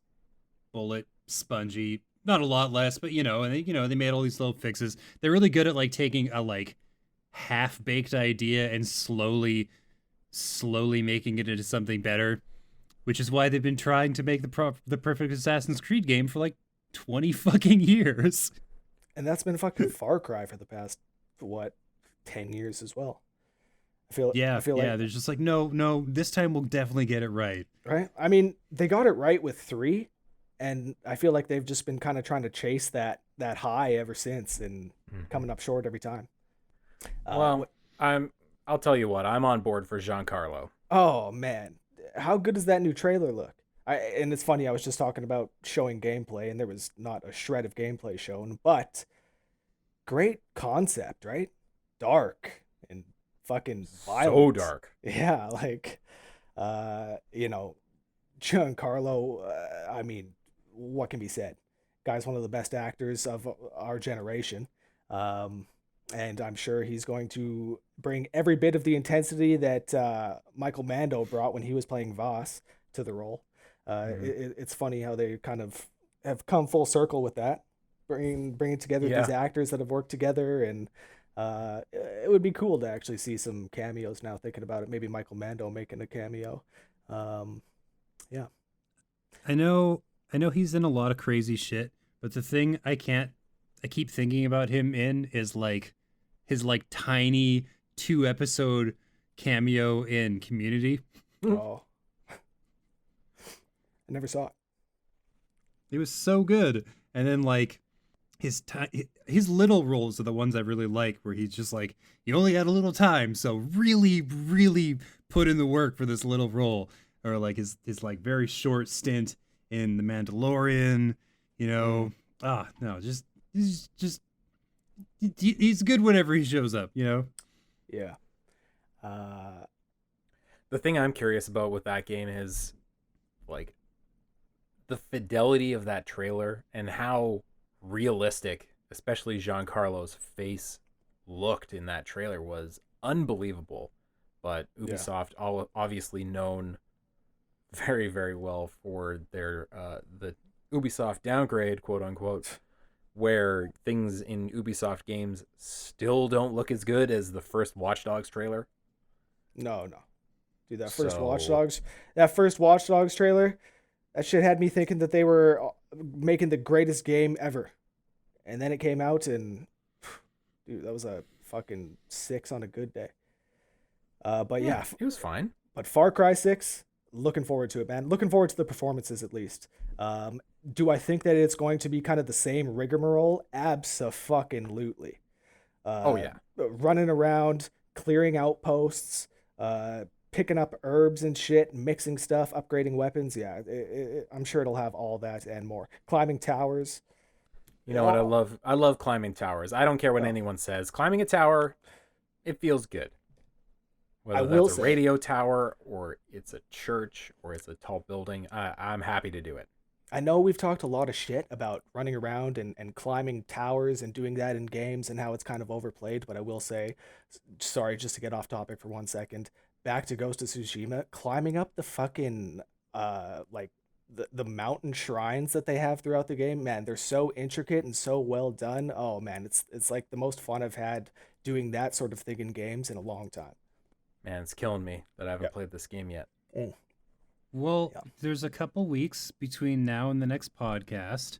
bullet spongy. Not a lot less, but and they made all these little fixes. They're really good at like taking a like half-baked idea and slowly making it into something better, which is why they've been trying to make the perfect Assassin's Creed game for like 20 fucking years. And that's been fucking Far Cry for the past 10 years as well. I feel like they're just like, no, this time we'll definitely get it right. right. I mean, they got it right with 3, and I feel like they've just been kind of trying to chase that high ever since, and coming up short every time. Well, I'll tell you what, I'm on board for Giancarlo. Oh man, how good does that new trailer look? And it's funny, I was just talking about showing gameplay, and there was not a shred of gameplay shown, but great concept, right? Dark and fucking violent. So dark. Yeah, like, Giancarlo, I mean, what can be said? Guy's one of the best actors of our generation. And I'm sure he's going to bring every bit of the intensity that Michael Mando brought when he was playing Voss to the role. It's funny how they kind of have come full circle with that, bringing together these actors that have worked together, and it would be cool to actually see some cameos now. Thinking about it, maybe Michael Mando making a cameo. Yeah, I know he's in a lot of crazy shit, but the thing I keep thinking about him in is like his like tiny 2-episode cameo in Community. oh, I never saw it. It was so good. And then like his little roles are the ones I really like, where he's just like, he only had a little time, so really, really put in the work for this little role. Or like his like very short stint in The Mandalorian, you know. No, he's good whenever he shows up, you know. Yeah. The thing I'm curious about with that game is like the fidelity of that trailer and how realistic, especially Giancarlo's face looked in that trailer, was unbelievable. But Ubisoft, obviously known very, very well for their the Ubisoft downgrade, quote unquote, where things in Ubisoft games still don't look as good as the first Watch Dogs trailer. No. Dude, that first Watch Dogs trailer, that shit had me thinking that they were making the greatest game ever. And then it came out and dude, that was a fucking 6 on a good day. But yeah, it was fine. But Far Cry 6, looking forward to it, man. Looking forward to the performances at least. Do I think that it's going to be kind of the same rigmarole? Abso-fucking-lutely. Running around, clearing outposts, picking up herbs and shit, mixing stuff, upgrading weapons. Yeah, I'm sure it'll have all that and more. Climbing towers. You know what I love? I love climbing towers. I don't care what anyone says. Climbing a tower, it feels good. Whether that's a radio tower or it's a church or it's a tall building, I'm happy to do it. I know we've talked a lot of shit about running around and climbing towers and doing that in games and how it's kind of overplayed, but I will say, sorry, just to get off topic for 1 second, back to Ghost of Tsushima, climbing up the fucking, like, the mountain shrines that they have throughout the game, man, they're so intricate and so well done. Oh, man, it's like the most fun I've had doing that sort of thing in games in a long time. Man, it's killing me that I haven't played this game yet. Well, there's a couple weeks between now and the next podcast,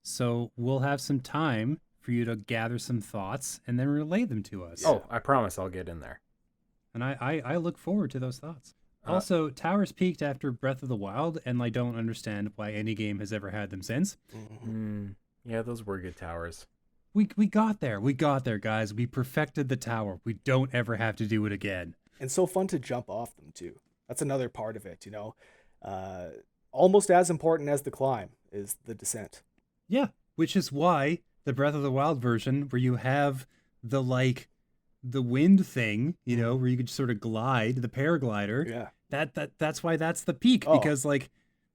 so we'll have some time for you to gather some thoughts and then relay them to us. Oh, I promise I'll get in there. And I look forward to those thoughts. Also, towers peaked after Breath of the Wild, and I don't understand why any game has ever had them since. Yeah, those were good towers. We got there. We got there, guys. We perfected the tower. We don't ever have to do it again. And so fun to jump off them, too. That's another part of it, you know. Almost as important as the climb is the descent. Yeah, which is why the Breath of the Wild version, where you have the wind thing, you know, where you could sort of glide, the paraglider. Yeah. That's why that's the peak, because like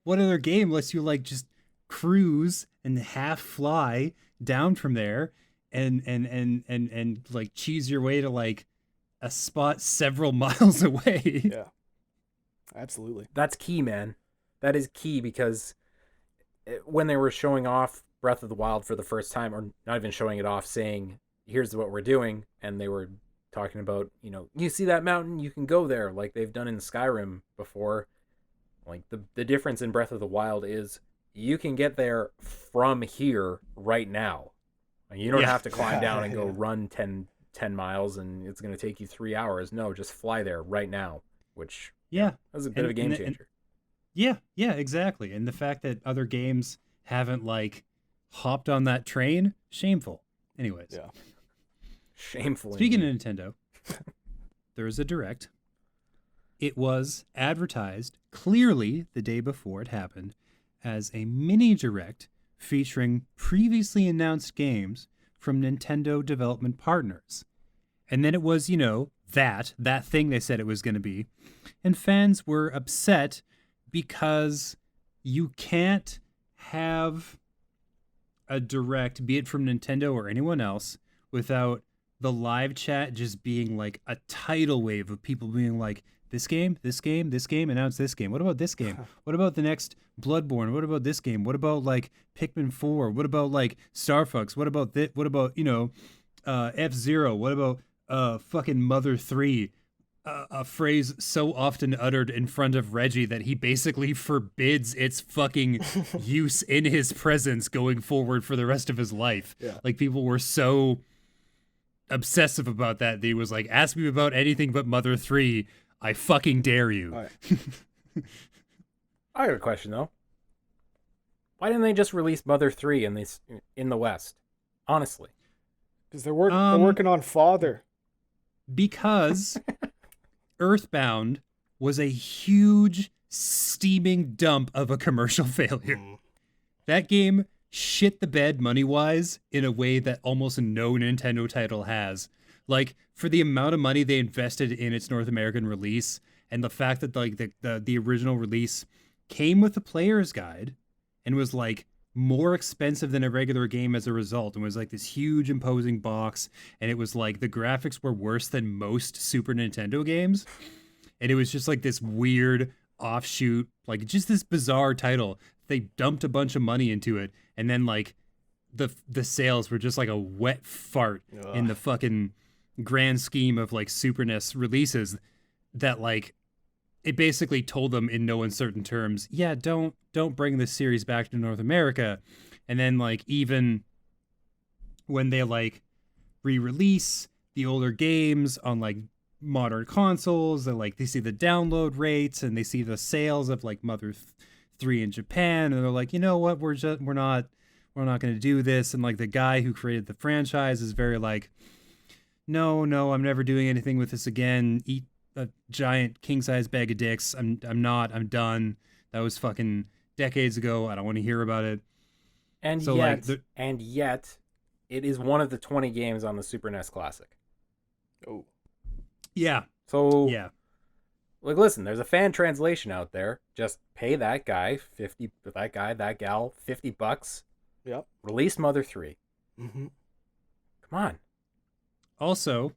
what other game lets you like just cruise and half fly down from there and like cheese your way to like a spot several miles away. Yeah. Absolutely. That's key, man. That is key, because when they were showing off Breath of the Wild for the first time, or not even showing it off, saying, here's what we're doing, and they were talking about, you know, you see that mountain, you can go there, like they've done in Skyrim before. Like the difference in Breath of the Wild is you can get there from here right now. You don't have to climb down and go run 10 miles and it's going to take you 3 hours. No, just fly there right now, which was a bit of a game changer. Yeah, exactly. And the fact that other games haven't like hopped on that train, shameful. Anyways. Yeah. Shameful. Speaking of Nintendo, there was a Direct. It was advertised clearly the day before it happened as a mini Direct featuring previously announced games from Nintendo development partners. And then it was, you know, that thing they said it was going to be. And fans were upset because you can't have a Direct, be it from Nintendo or anyone else, without the live chat just being like a tidal wave of people being like, this game, and now it's this game. What about this game? What about the next Bloodborne? What about this game? What about like Pikmin 4? What about like Star Fox? What about this? What about, F-Zero? What about fucking Mother 3? A phrase so often uttered in front of Reggie that he basically forbids its fucking use in his presence going forward for the rest of his life. Yeah. Like, people were so obsessive about that. He was like, ask me about anything but Mother 3. I fucking dare you. All right. I got a question though. Why didn't they just release Mother 3 in the West? Honestly. Because they're working on Father. Because Earthbound was a huge steaming dump of a commercial failure. That game shit the bed money-wise in a way that almost no Nintendo title has. Like, for the amount of money they invested in its North American release, and the fact that like the original release came with a player's guide and was like more expensive than a regular game as a result, and was like this huge imposing box, and it was like the graphics were worse than most Super Nintendo games, and it was just like this weird offshoot, like just this bizarre title. They dumped a bunch of money into it, and then like the sales were just like a wet fart in the fucking grand scheme of like Super NES releases, that like it basically told them in no uncertain terms, yeah, don't bring this series back to North America. And then like even when they like re-release the older games on like modern consoles, they see the download rates and they see the sales of like Mother 3 in Japan, and they're like, you know what, we're not going to do this. And like the guy who created the franchise is very like, no, I'm never doing anything with this again. Eat a giant king-size bag of dicks. I'm done. That was fucking decades ago. I don't want to hear about it. And so yet, it is one of the 20 games on the Super NES Classic. Oh. Yeah. So, yeah. Like, listen, there's a fan translation out there. Just pay that guy that gal $50. Yep. Release Mother 3. Mm-hmm. Come on. Also,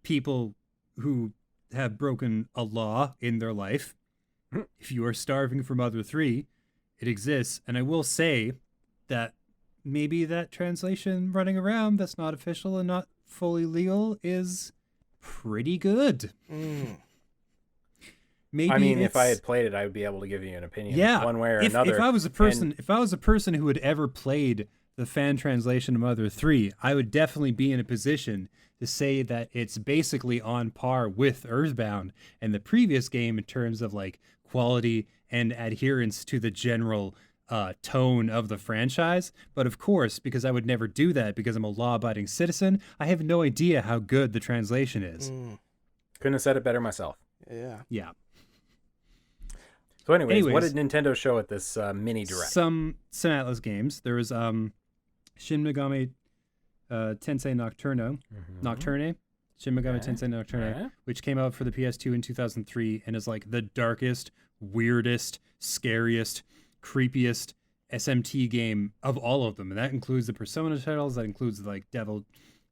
people who have broken a law in their life, if you are starving for Mother 3, it exists. And I will say that maybe that translation running around that's not official and not fully legal is pretty good. Maybe I mean, if I had played it, I would be able to give you an opinion, one way or another. If I was a person who had ever played the fan translation of Mother 3, I would definitely be in a position to say that it's basically on par with Earthbound and the previous game in terms of like quality and adherence to the general tone of the franchise. But of course, because I would never do that because I'm a law-abiding citizen, I have no idea how good the translation is. Couldn't have said it better myself. Yeah. So anyways, what did Nintendo show at this mini direct? Some Atlas games. There was Shin Megami Tensei Nocturne, Shin Megami Tensei Nocturne, which came out for the PS2 in 2003 and is like the darkest, weirdest, scariest, creepiest SMT game of all of them. And that includes the Persona titles, that includes like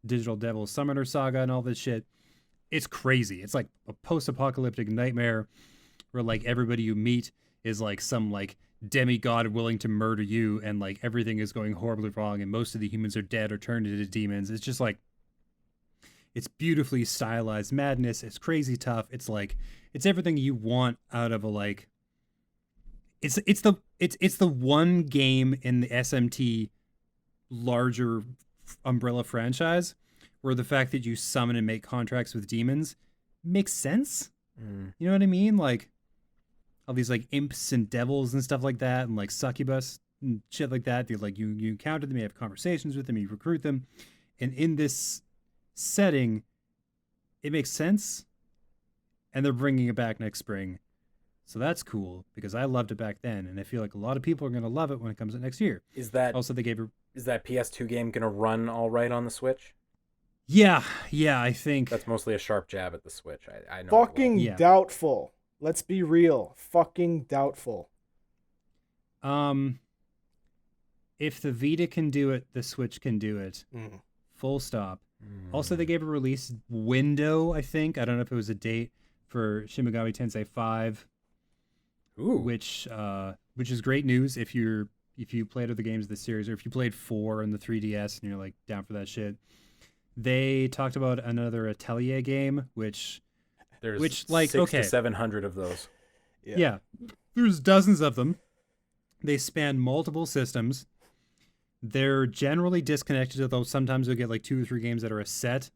Digital Devil Summoner Saga and all this shit. It's crazy. It's like a post-apocalyptic nightmare where like everybody you meet is like some like demigod willing to murder you, and like everything is going horribly wrong and most of the humans are dead or turned into demons. It's just like, it's beautifully stylized madness. It's crazy tough. It's like, it's everything you want out of a like, it's the one game in the SMT larger umbrella franchise where the fact that you summon and make contracts with demons makes sense. You know what I mean? Like all these like imps and devils and stuff like that, and like succubus and shit like that. You encounter them, you have conversations with them, you recruit them, and in this setting, it makes sense. And they're bringing it back next spring, so that's cool because I loved it back then, and I feel like a lot of people are gonna love it when it comes out next year. Is that PS2 game gonna run all right on the Switch? Yeah, I think that's mostly a sharp jab at the Switch. I know. Fucking doubtful. Let's be real. Fucking doubtful. If the Vita can do it, the Switch can do it. Full stop. Also, they gave a release window, I think. I don't know if it was a date, for Shin Megami Tensei 5, Ooh. which is great news if you played other games of the series, or if you played 4 on the 3DS and you're like down for that shit. They talked about another Atelier game, which like 600 okay, to 700 of those. yeah, there's dozens of them. They span multiple systems. They're generally disconnected, although sometimes you'll get like 2 or 3 games that are a set.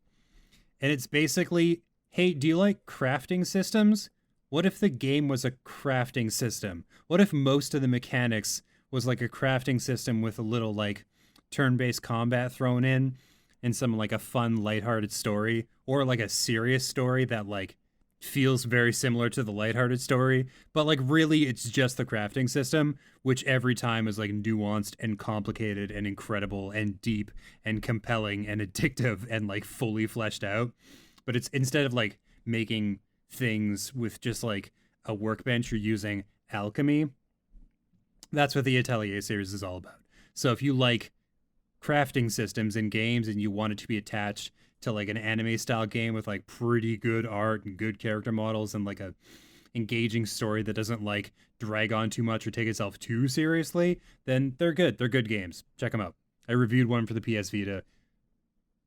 And it's basically, hey, do you like crafting systems? What if the game was a crafting system? What if most of the mechanics was like a crafting system with a little like turn-based combat thrown in and some like a fun, lighthearted story, or like a serious story that like feels very similar to the lighthearted story, but like really it's just the crafting system, which every time is like nuanced and complicated and incredible and deep and compelling and addictive and like fully fleshed out. But it's instead of like making things with just like a workbench, you're using alchemy. That's what the Atelier series is all about. So if you like crafting systems in games and you want it to be attached to like an anime style game with like pretty good art and good character models and like a engaging story that doesn't like drag on too much or take itself too seriously, then they're good. They're good games. Check them out. I reviewed one for the PS Vita.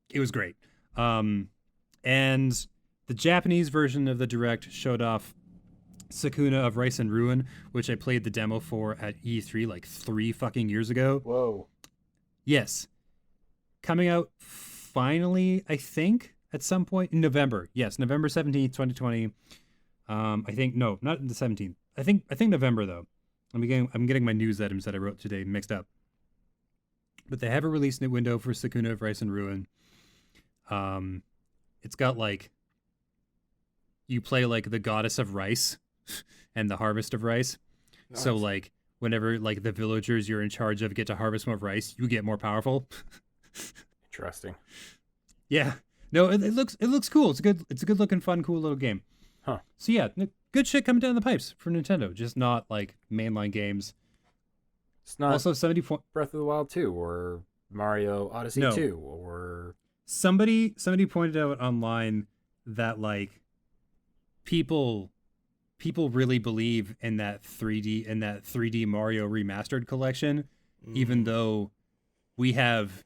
It was great. And the Japanese version of the Direct showed off Sakuna of Rice and Ruin, which I played the demo for at E3 like 3 fucking years ago. Whoa. Yes. Coming out finally, I think, at some point in November. Yes, November 17th, 2020. I think, no, not the 17th. I think November, though. I'm getting my news items that I wrote today mixed up. But they have a release window for Sakuna of Rice and Ruin. It's got, like, you play, like, the goddess of rice and the harvest of rice. Nice. So, like, whenever, like, the villagers you're in charge of get to harvest more rice, you get more powerful. Interesting. Yeah. No, it looks cool. It's a good looking, fun, cool little game. Huh. So yeah, good shit coming down the pipes for Nintendo. Just not like mainline games. It's not also Breath of the Wild 2 or Mario Odyssey 2 or somebody pointed out online that like people really believe in that 3D Mario remastered collection, even though we have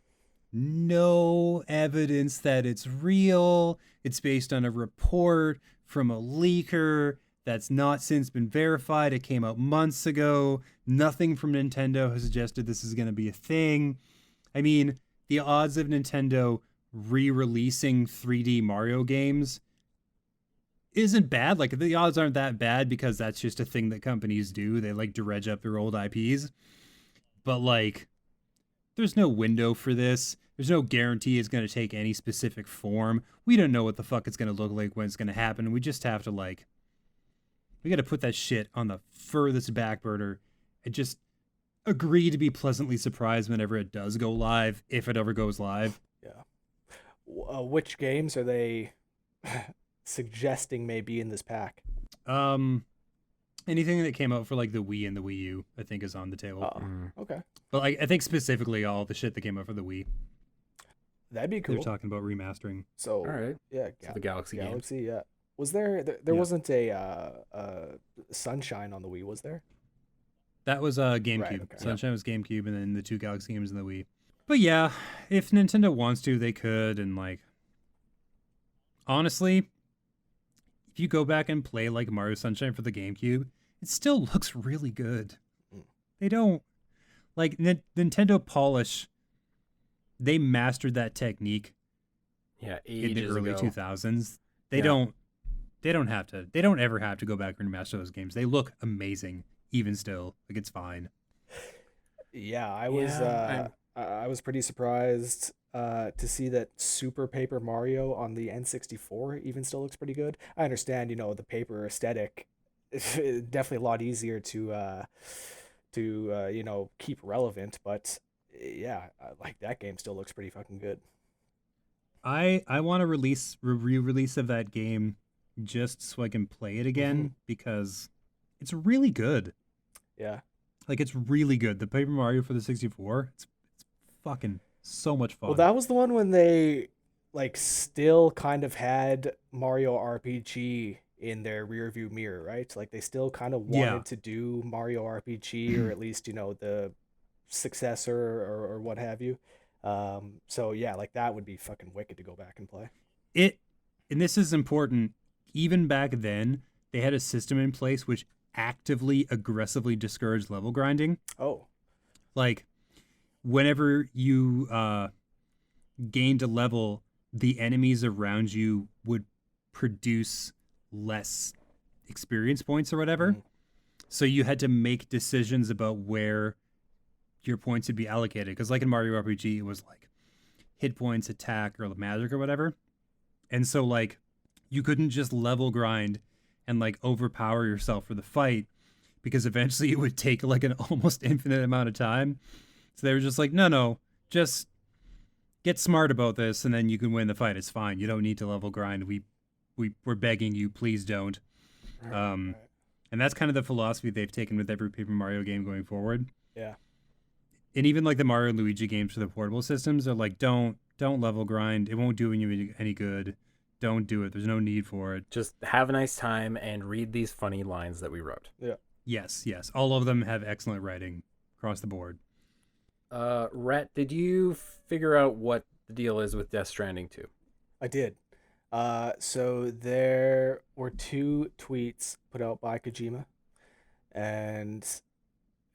no evidence that it's real. It's based on a report from a leaker that's not since been verified. It came out months ago. Nothing from Nintendo has suggested this is going to be a thing. I mean, the odds of Nintendo re-releasing 3D Mario games isn't bad. Like, the odds aren't that bad because that's just a thing that companies do. They like dredge up their old IPs. But, like, there's no window for this. There's no guarantee it's going to take any specific form. We don't know what the fuck it's going to look like when it's going to happen. We just have to, like, we got to put that shit on the furthest back burner and just agree to be pleasantly surprised whenever it does go live, if it ever goes live. Yeah. Which games are they suggesting may be in this pack? Anything that came out for like the Wii and the Wii U, I think, is on the table. Okay. But like, I think specifically all the shit that came out for the Wii. That'd be cool. They're talking about remastering. So, all right. Yeah. So the Galaxy game. Yeah. Was there wasn't a Sunshine on the Wii, was there? That was GameCube. Right, okay. Sunshine was GameCube, and then the 2 Galaxy games in the Wii. But yeah, if Nintendo wants to, they could. And like, honestly, if you go back and play like Mario Sunshine for the GameCube, it still looks really good. They don't like Nintendo polish. They mastered that technique. Yeah, in the early ago. 2000s. They don't have to. They don't ever have to go back and remaster those games. They look amazing, even still. Like, it's fine. Yeah, I was pretty surprised to see that Super Paper Mario on the N64 even still looks pretty good. I understand, the paper aesthetic is definitely a lot easier to keep relevant, but yeah, like that game still looks pretty fucking good. I want a re-release of that game just so I can play it again because it's really good. Yeah. Like, it's really good. The Paper Mario for the 64, it's fucking so much fun. Well, that was the one when they like still kind of had Mario RPG in their rear view mirror, right? Like they still kind of Yeah. wanted to do Mario RPG or at least, the successor or what have you. So yeah, like that would be fucking wicked to go back and play. It and this is important. Even back then, they had a system in place which actively, aggressively discouraged level grinding. Oh, Like whenever you gained a level, the enemies around you would produce less experience points or whatever. mhm. So you had to make decisions about where your points would be allocated. Because like in Mario RPG, it was like hit points, attack, or magic or whatever. And so like you couldn't just level grind and like overpower yourself for the fight because eventually it would take like an almost infinite amount of time. So they were just like, no, just get smart about this and then you can win the fight. It's fine. You don't need to level grind. We're begging you, please don't. Right. And that's kind of the philosophy they've taken with every Paper Mario game going forward. Yeah. And even like the Mario and Luigi games for the portable systems are like, don't level grind. It won't do you any good. Don't do it. There's no need for it. Just have a nice time and read these funny lines that we wrote. Yeah. Yes. All of them have excellent writing across the board. Rhett, did you figure out what the deal is with Death Stranding 2? I did. So there were 2 tweets put out by Kojima, and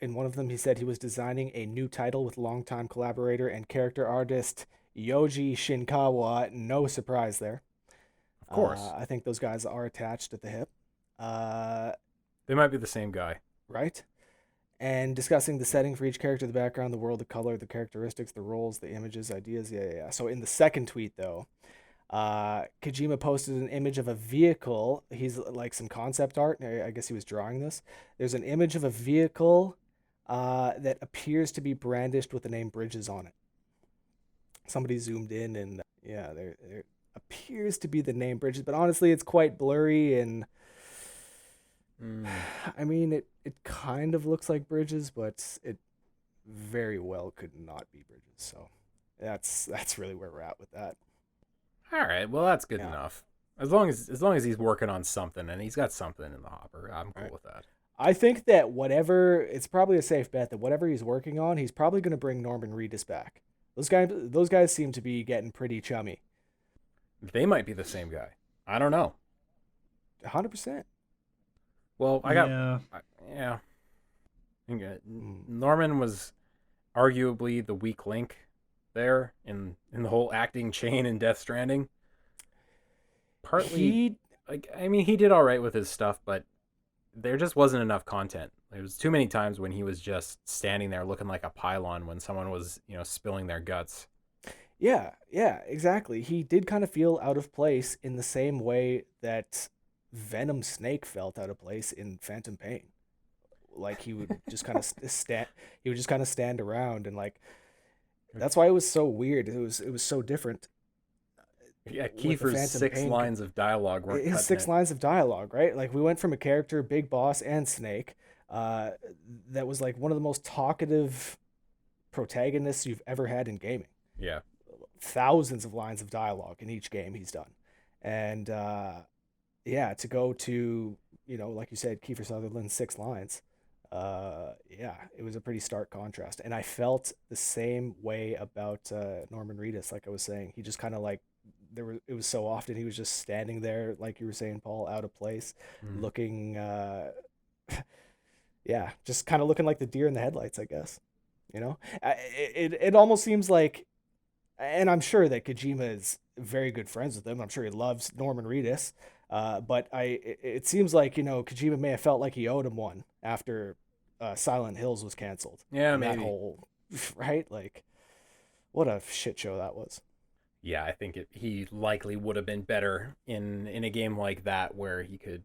in one of them he said he was designing a new title with longtime collaborator and character artist Yoji Shinkawa. No surprise there. Of course. I think those guys are attached at the hip. They might be the same guy. Right? And discussing the setting for each character, the background, the world, the color, the characteristics, the roles, the images, ideas. Yeah. So in the second tweet, though, Kojima posted an image of a vehicle. He's like some concept art. I guess he was drawing this. There's an image of a vehicle that appears to be brandished with the name Bridges on it. Somebody zoomed in and yeah, there appears to be the name Bridges, but honestly, it's quite blurry and I mean, it kind of looks like Bridges, but it very well could not be Bridges. So that's really where we're at with that. All right, well that's good Yeah. enough. As long as he's working on something and he's got something in the hopper, I'm cool Right. with that. I think that it's probably a safe bet that whatever he's working on, he's probably going to bring Norman Reedus back. Those guys seem to be getting pretty chummy. They might be the same guy. I don't know. 100%. Well, Yeah. yeah. Norman was arguably the weak link there in the whole acting chain in Death Stranding. Partly, he did all right with his stuff, but there just wasn't enough content. There was too many times when he was just standing there looking like a pylon when someone was, spilling their guts. Yeah, exactly. He did kind of feel out of place in the same way that Venom Snake felt out of place in Phantom Pain. Like he would just kind of stand around and like that's why it was so weird. It was so different. Yeah, with the Kiefer's Phantom 6 Pain. lines of dialogue weren't His cutting 6 it. lines of dialogue, right? Like we went from a character, Big Boss and Snake, that was like one of the most talkative protagonists you've ever had in gaming. Yeah. Thousands of lines of dialogue in each game he's done. And yeah, to go to, like you said, Kiefer Sutherland's 6 lines, yeah, it was a pretty stark contrast. And I felt the same way about Norman Reedus, like I was saying. He just kind of like, it was so often he was just standing there, like you were saying, Paul, out of place, looking, yeah, just kind of looking like the deer in the headlights, I guess. It almost seems like, and I'm sure that Kojima is very good friends with him. I'm sure he loves Norman Reedus. But it seems like, Kojima may have felt like he owed him one after Silent Hills was canceled. Yeah, And maybe. that whole, right? Like, what a shit show that was. Yeah, I think he likely would have been better in a game like that where he could,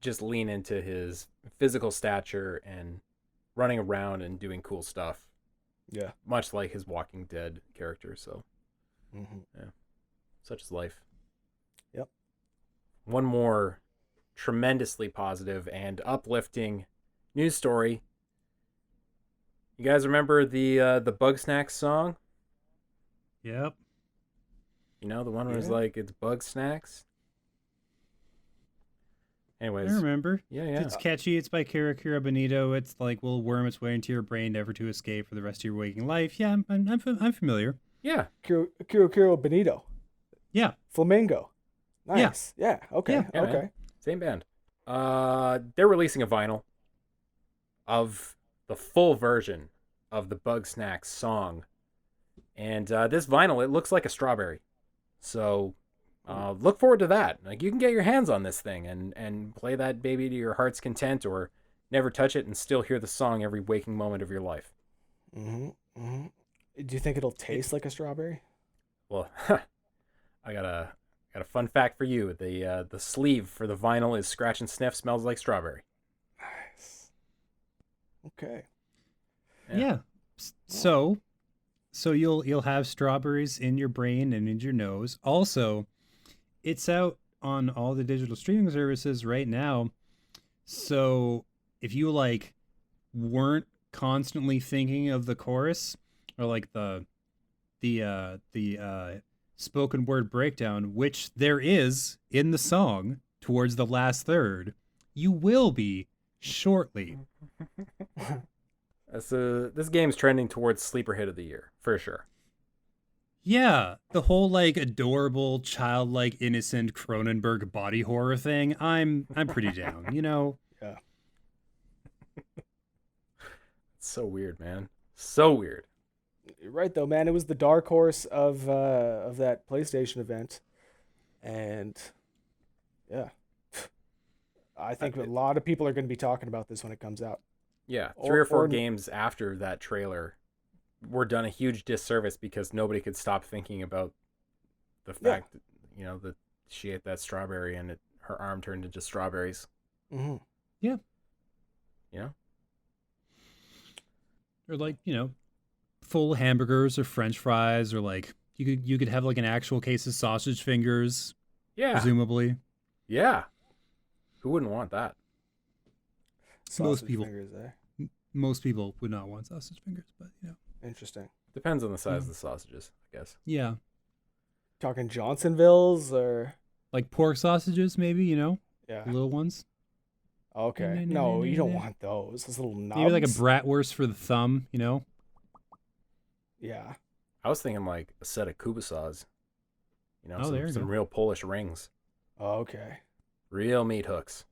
just lean into his physical stature and running around and doing cool stuff. Yeah. Much like his Walking Dead character. So, Mm-hmm. such is life. Yep. One more tremendously positive and uplifting news story. You guys remember the Bug Snacks song? Yep. The one where it's Yeah. like, it's Bug Snacks? Anyways, I remember. yeah. It's catchy. It's by Kira Bonito. It's like will worm its way into your brain, never to escape for the rest of your waking life. Yeah, I'm familiar. Yeah. Kiro Benito. Yeah. Flamingo. Nice. Yeah. Okay. Yeah, Okay. Man. Same band. They're releasing a vinyl of the full version of the Bug Snacks song. And this vinyl, it looks like a strawberry. So look forward to that. Like, you can get your hands on this thing and play that baby to your heart's content, or never touch it and still hear the song every waking moment of your life. Mm-hmm. Mm-hmm. Do you think it'll taste like a strawberry? Well, I got a fun fact for you. The sleeve for the vinyl is scratch and sniff, smells like strawberry. Nice. Okay. Yeah. So you'll have strawberries in your brain and in your nose. Also, it's out on all the digital streaming services right now. So if you like weren't constantly thinking of the chorus or like the spoken word breakdown, which there is in the song towards the last third, you will be shortly. So this game's trending towards sleeper hit of the year for sure. Yeah, the whole like adorable, childlike, innocent Cronenberg body horror thing. I'm pretty down. Yeah. It's so weird, man. So weird. You're right though, man. It was the dark horse of that PlayStation event, and yeah, I think a lot of people are going to be talking about this when it comes out. Yeah, three or four games after that trailer were done a huge disservice because nobody could stop thinking about the fact that, that she ate that strawberry and her arm turned into strawberries. Mm-hmm. Yeah. Or like, full hamburgers or French fries, or like you could have like an actual case of sausage fingers. Yeah. Presumably. Yeah. Who wouldn't want that? Sausage fingers, Most people would not want sausage fingers, but Interesting. Depends on the size of the sausages, I guess. Yeah. Talking Johnsonville's or like pork sausages, maybe, yeah, the little ones. Okay. No, you don't want those. Those little nubs. Maybe like a bratwurst for the thumb, Yeah. I was thinking like a set of kubasaws. There you some go. real Polish rings. Okay. Real meat hooks.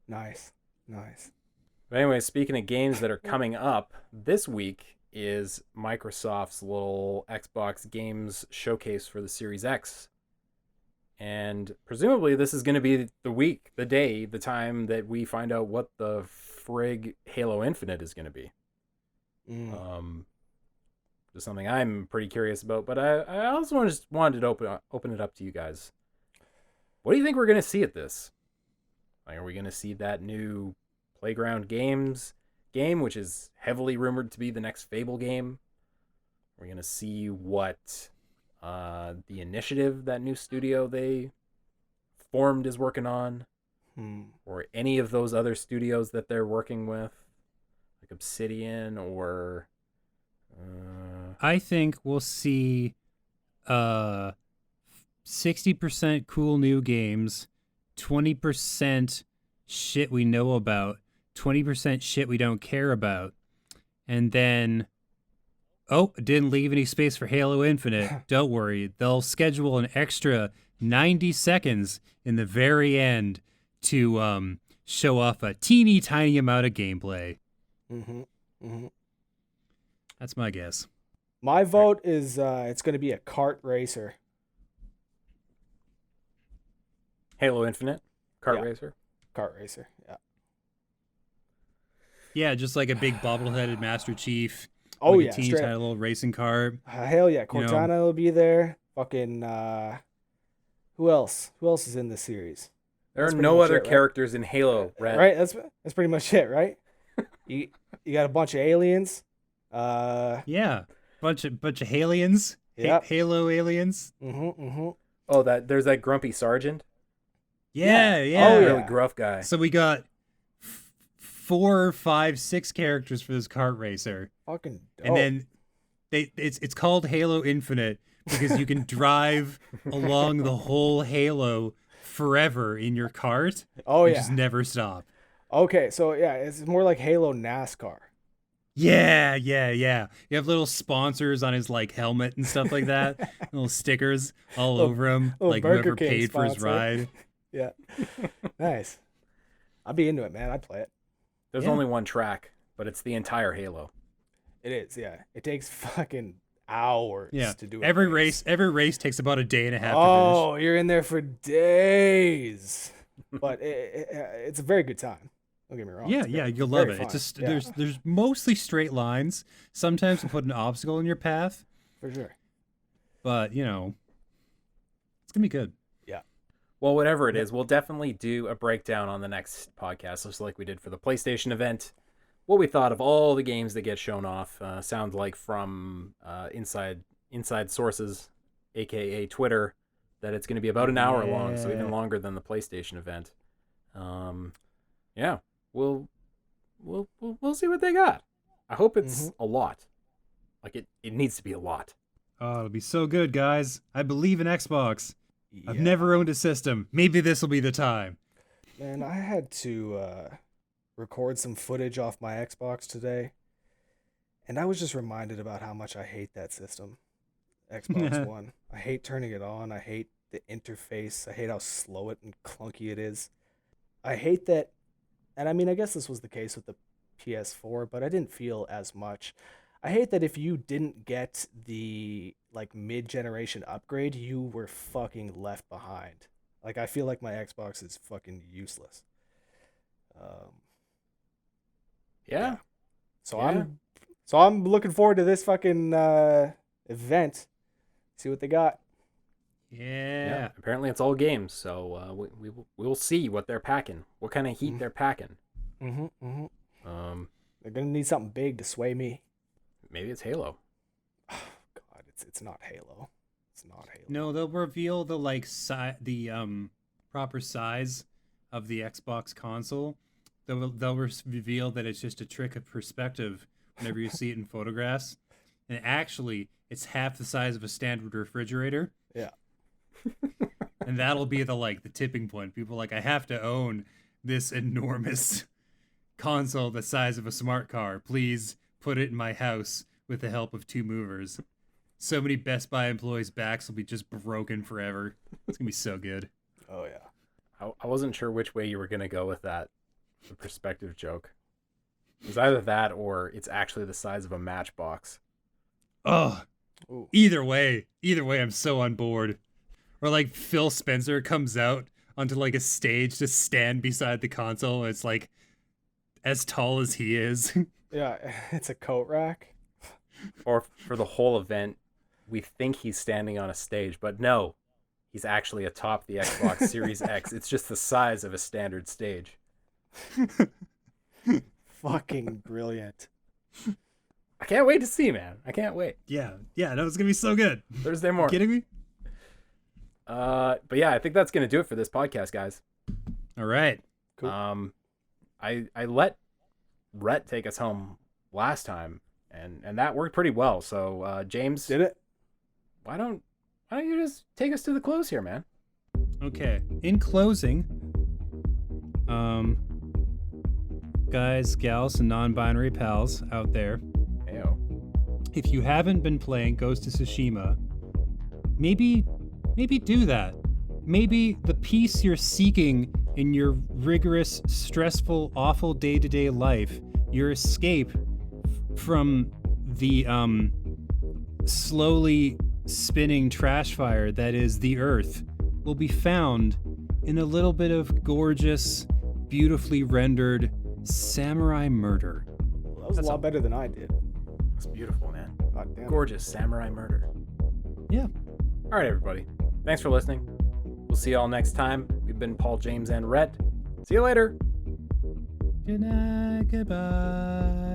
Nice. But anyway, speaking of games that are coming up, this week is Microsoft's little Xbox games showcase for the Series X. And presumably this is going to be the time that we find out what the frig Halo Infinite is going to be. Just something I'm pretty curious about, but I also just wanted to open it up to you guys. What do you think we're going to see at this? Like, are we going to see that new Playground Games game, which is heavily rumored to be the next Fable game? We're going to see what the Initiative, that new studio they formed, is working on, or any of those other studios that they're working with, like Obsidian or... I think we'll see 60% cool new games, 20% shit we know about, 20% shit we don't care about, and then didn't leave any space for Halo Infinite. Don't worry, they'll schedule an extra 90 seconds in the very end to show off a teeny tiny amount of gameplay. That's my guess. My vote is it's going to be a kart racer. Halo Infinite? Kart Racer? Kart racer, yeah. Yeah, just like a big bobbleheaded Master Chief. Oh, like yeah. a teeny tiny little racing car. Hell yeah. Cortana will be there. Fucking, who else? Who else is in this series? There are no other characters in Halo, Rhett. Right? That's pretty much it, right? you got a bunch of aliens. Yeah. Bunch of aliens. Yep. Halo aliens. Oh, there's that grumpy sergeant. Yeah. Oh, yeah. Really gruff guy. So we got 4, 5, 6 characters for this kart racer. Fucking dope. And then it's called Halo Infinite because you can drive along the whole Halo forever in your cart. Oh, and yeah. just never stop. Okay, so yeah, it's more like Halo NASCAR. Yeah. You have little sponsors on his like helmet and stuff like that. Little stickers all over him, little like Burger whoever King paid for his sponsor. ride. Yeah. Nice. I'd be into it, man. I'd play it. There's Yeah. only one track, but it's the entire Halo. It is, yeah. It takes fucking hours to do it. Every race takes about a day and a half to Oh, you're in there for days. But it's a very good time. Don't get me wrong. finish. Yeah, you'll love very it. It's fun. just Yeah, there's mostly straight lines. Sometimes we'll put an obstacle in your path, for sure. but you know, it's gonna be good. Well, whatever it is, we'll definitely do a breakdown on the next podcast, just like we did for the PlayStation event. What we thought of all the games that get shown off. Sounds like from inside sources, aka Twitter, that it's going to be about an hour long, so even longer than the PlayStation event. Yeah, we'll see what they got. I hope it's a lot. Like it needs to be a lot. Oh, it'll be so good, guys. I believe in Xbox. I've Yeah. never owned a system. Maybe this will be the time. Man, I had to record some footage off my Xbox today, and I was just reminded about how much I hate that system, Xbox One. I hate turning it on. I hate the interface. I hate how slow it and clunky it is. I hate that, and I mean, I guess this was the case with the PS4, but I didn't feel as much. I hate that if you didn't get the like mid-generation upgrade, you were fucking left behind. Like, I feel like my Xbox is fucking useless. Yeah. So Yeah. I'm looking forward to this fucking event. See what they got. Yeah. Apparently it's all games, so we'll see what they're packing, what kind of heat they're packing. Mm-hmm. Um, They're gonna need something big to sway me. maybe it's Halo. God, it's not Halo. It's not Halo. No, they'll reveal the proper size of the Xbox console. They'll reveal that it's just a trick of perspective whenever you see it in photographs, and actually it's half the size of a standard refrigerator. Yeah. And that'll be the tipping point. People are like, I have to own this enormous console the size of a smart car. Please put it in my house with the help of two movers. So many Best Buy employees' backs will be just broken forever. It's gonna be so good. Oh yeah. I wasn't sure which way you were gonna go with that, the perspective joke. It was either that or it's actually the size of a matchbox. Oh, Ooh. either way, I'm so on board. Or like Phil Spencer comes out onto like a stage to stand beside the console. And it's like as tall as he is. Yeah, it's a coat rack. Or for the whole event, we think he's standing on a stage, but no, he's actually atop the Xbox Series X. It's just the size of a standard stage. Fucking brilliant. I can't wait to see, man. I can't wait. Yeah, no, it's gonna be so good. Thursday morning. Kidding me? But yeah, I think that's gonna do it for this podcast, guys. All right. Cool. I let Rhett take us home last time, and that worked pretty well. So James, Did it? why don't you just take us to the close here, man? Okay. In closing, guys, gals, and non-binary pals out there, Ayo. if you haven't been playing Ghost of Tsushima, maybe do that. Maybe the peace you're seeking in your rigorous, stressful, awful day-to-day life, your escape from the slowly spinning trash fire that is the Earth, will be found in a little bit of gorgeous, beautifully rendered samurai murder. Well, that was a lot better than I did. That's beautiful, man. God damn. Gorgeous samurai murder. Yeah. All right, everybody. Thanks for listening. We'll see you all next time. We've been Paul, James, and Rhett. See you later. Good night, goodbye.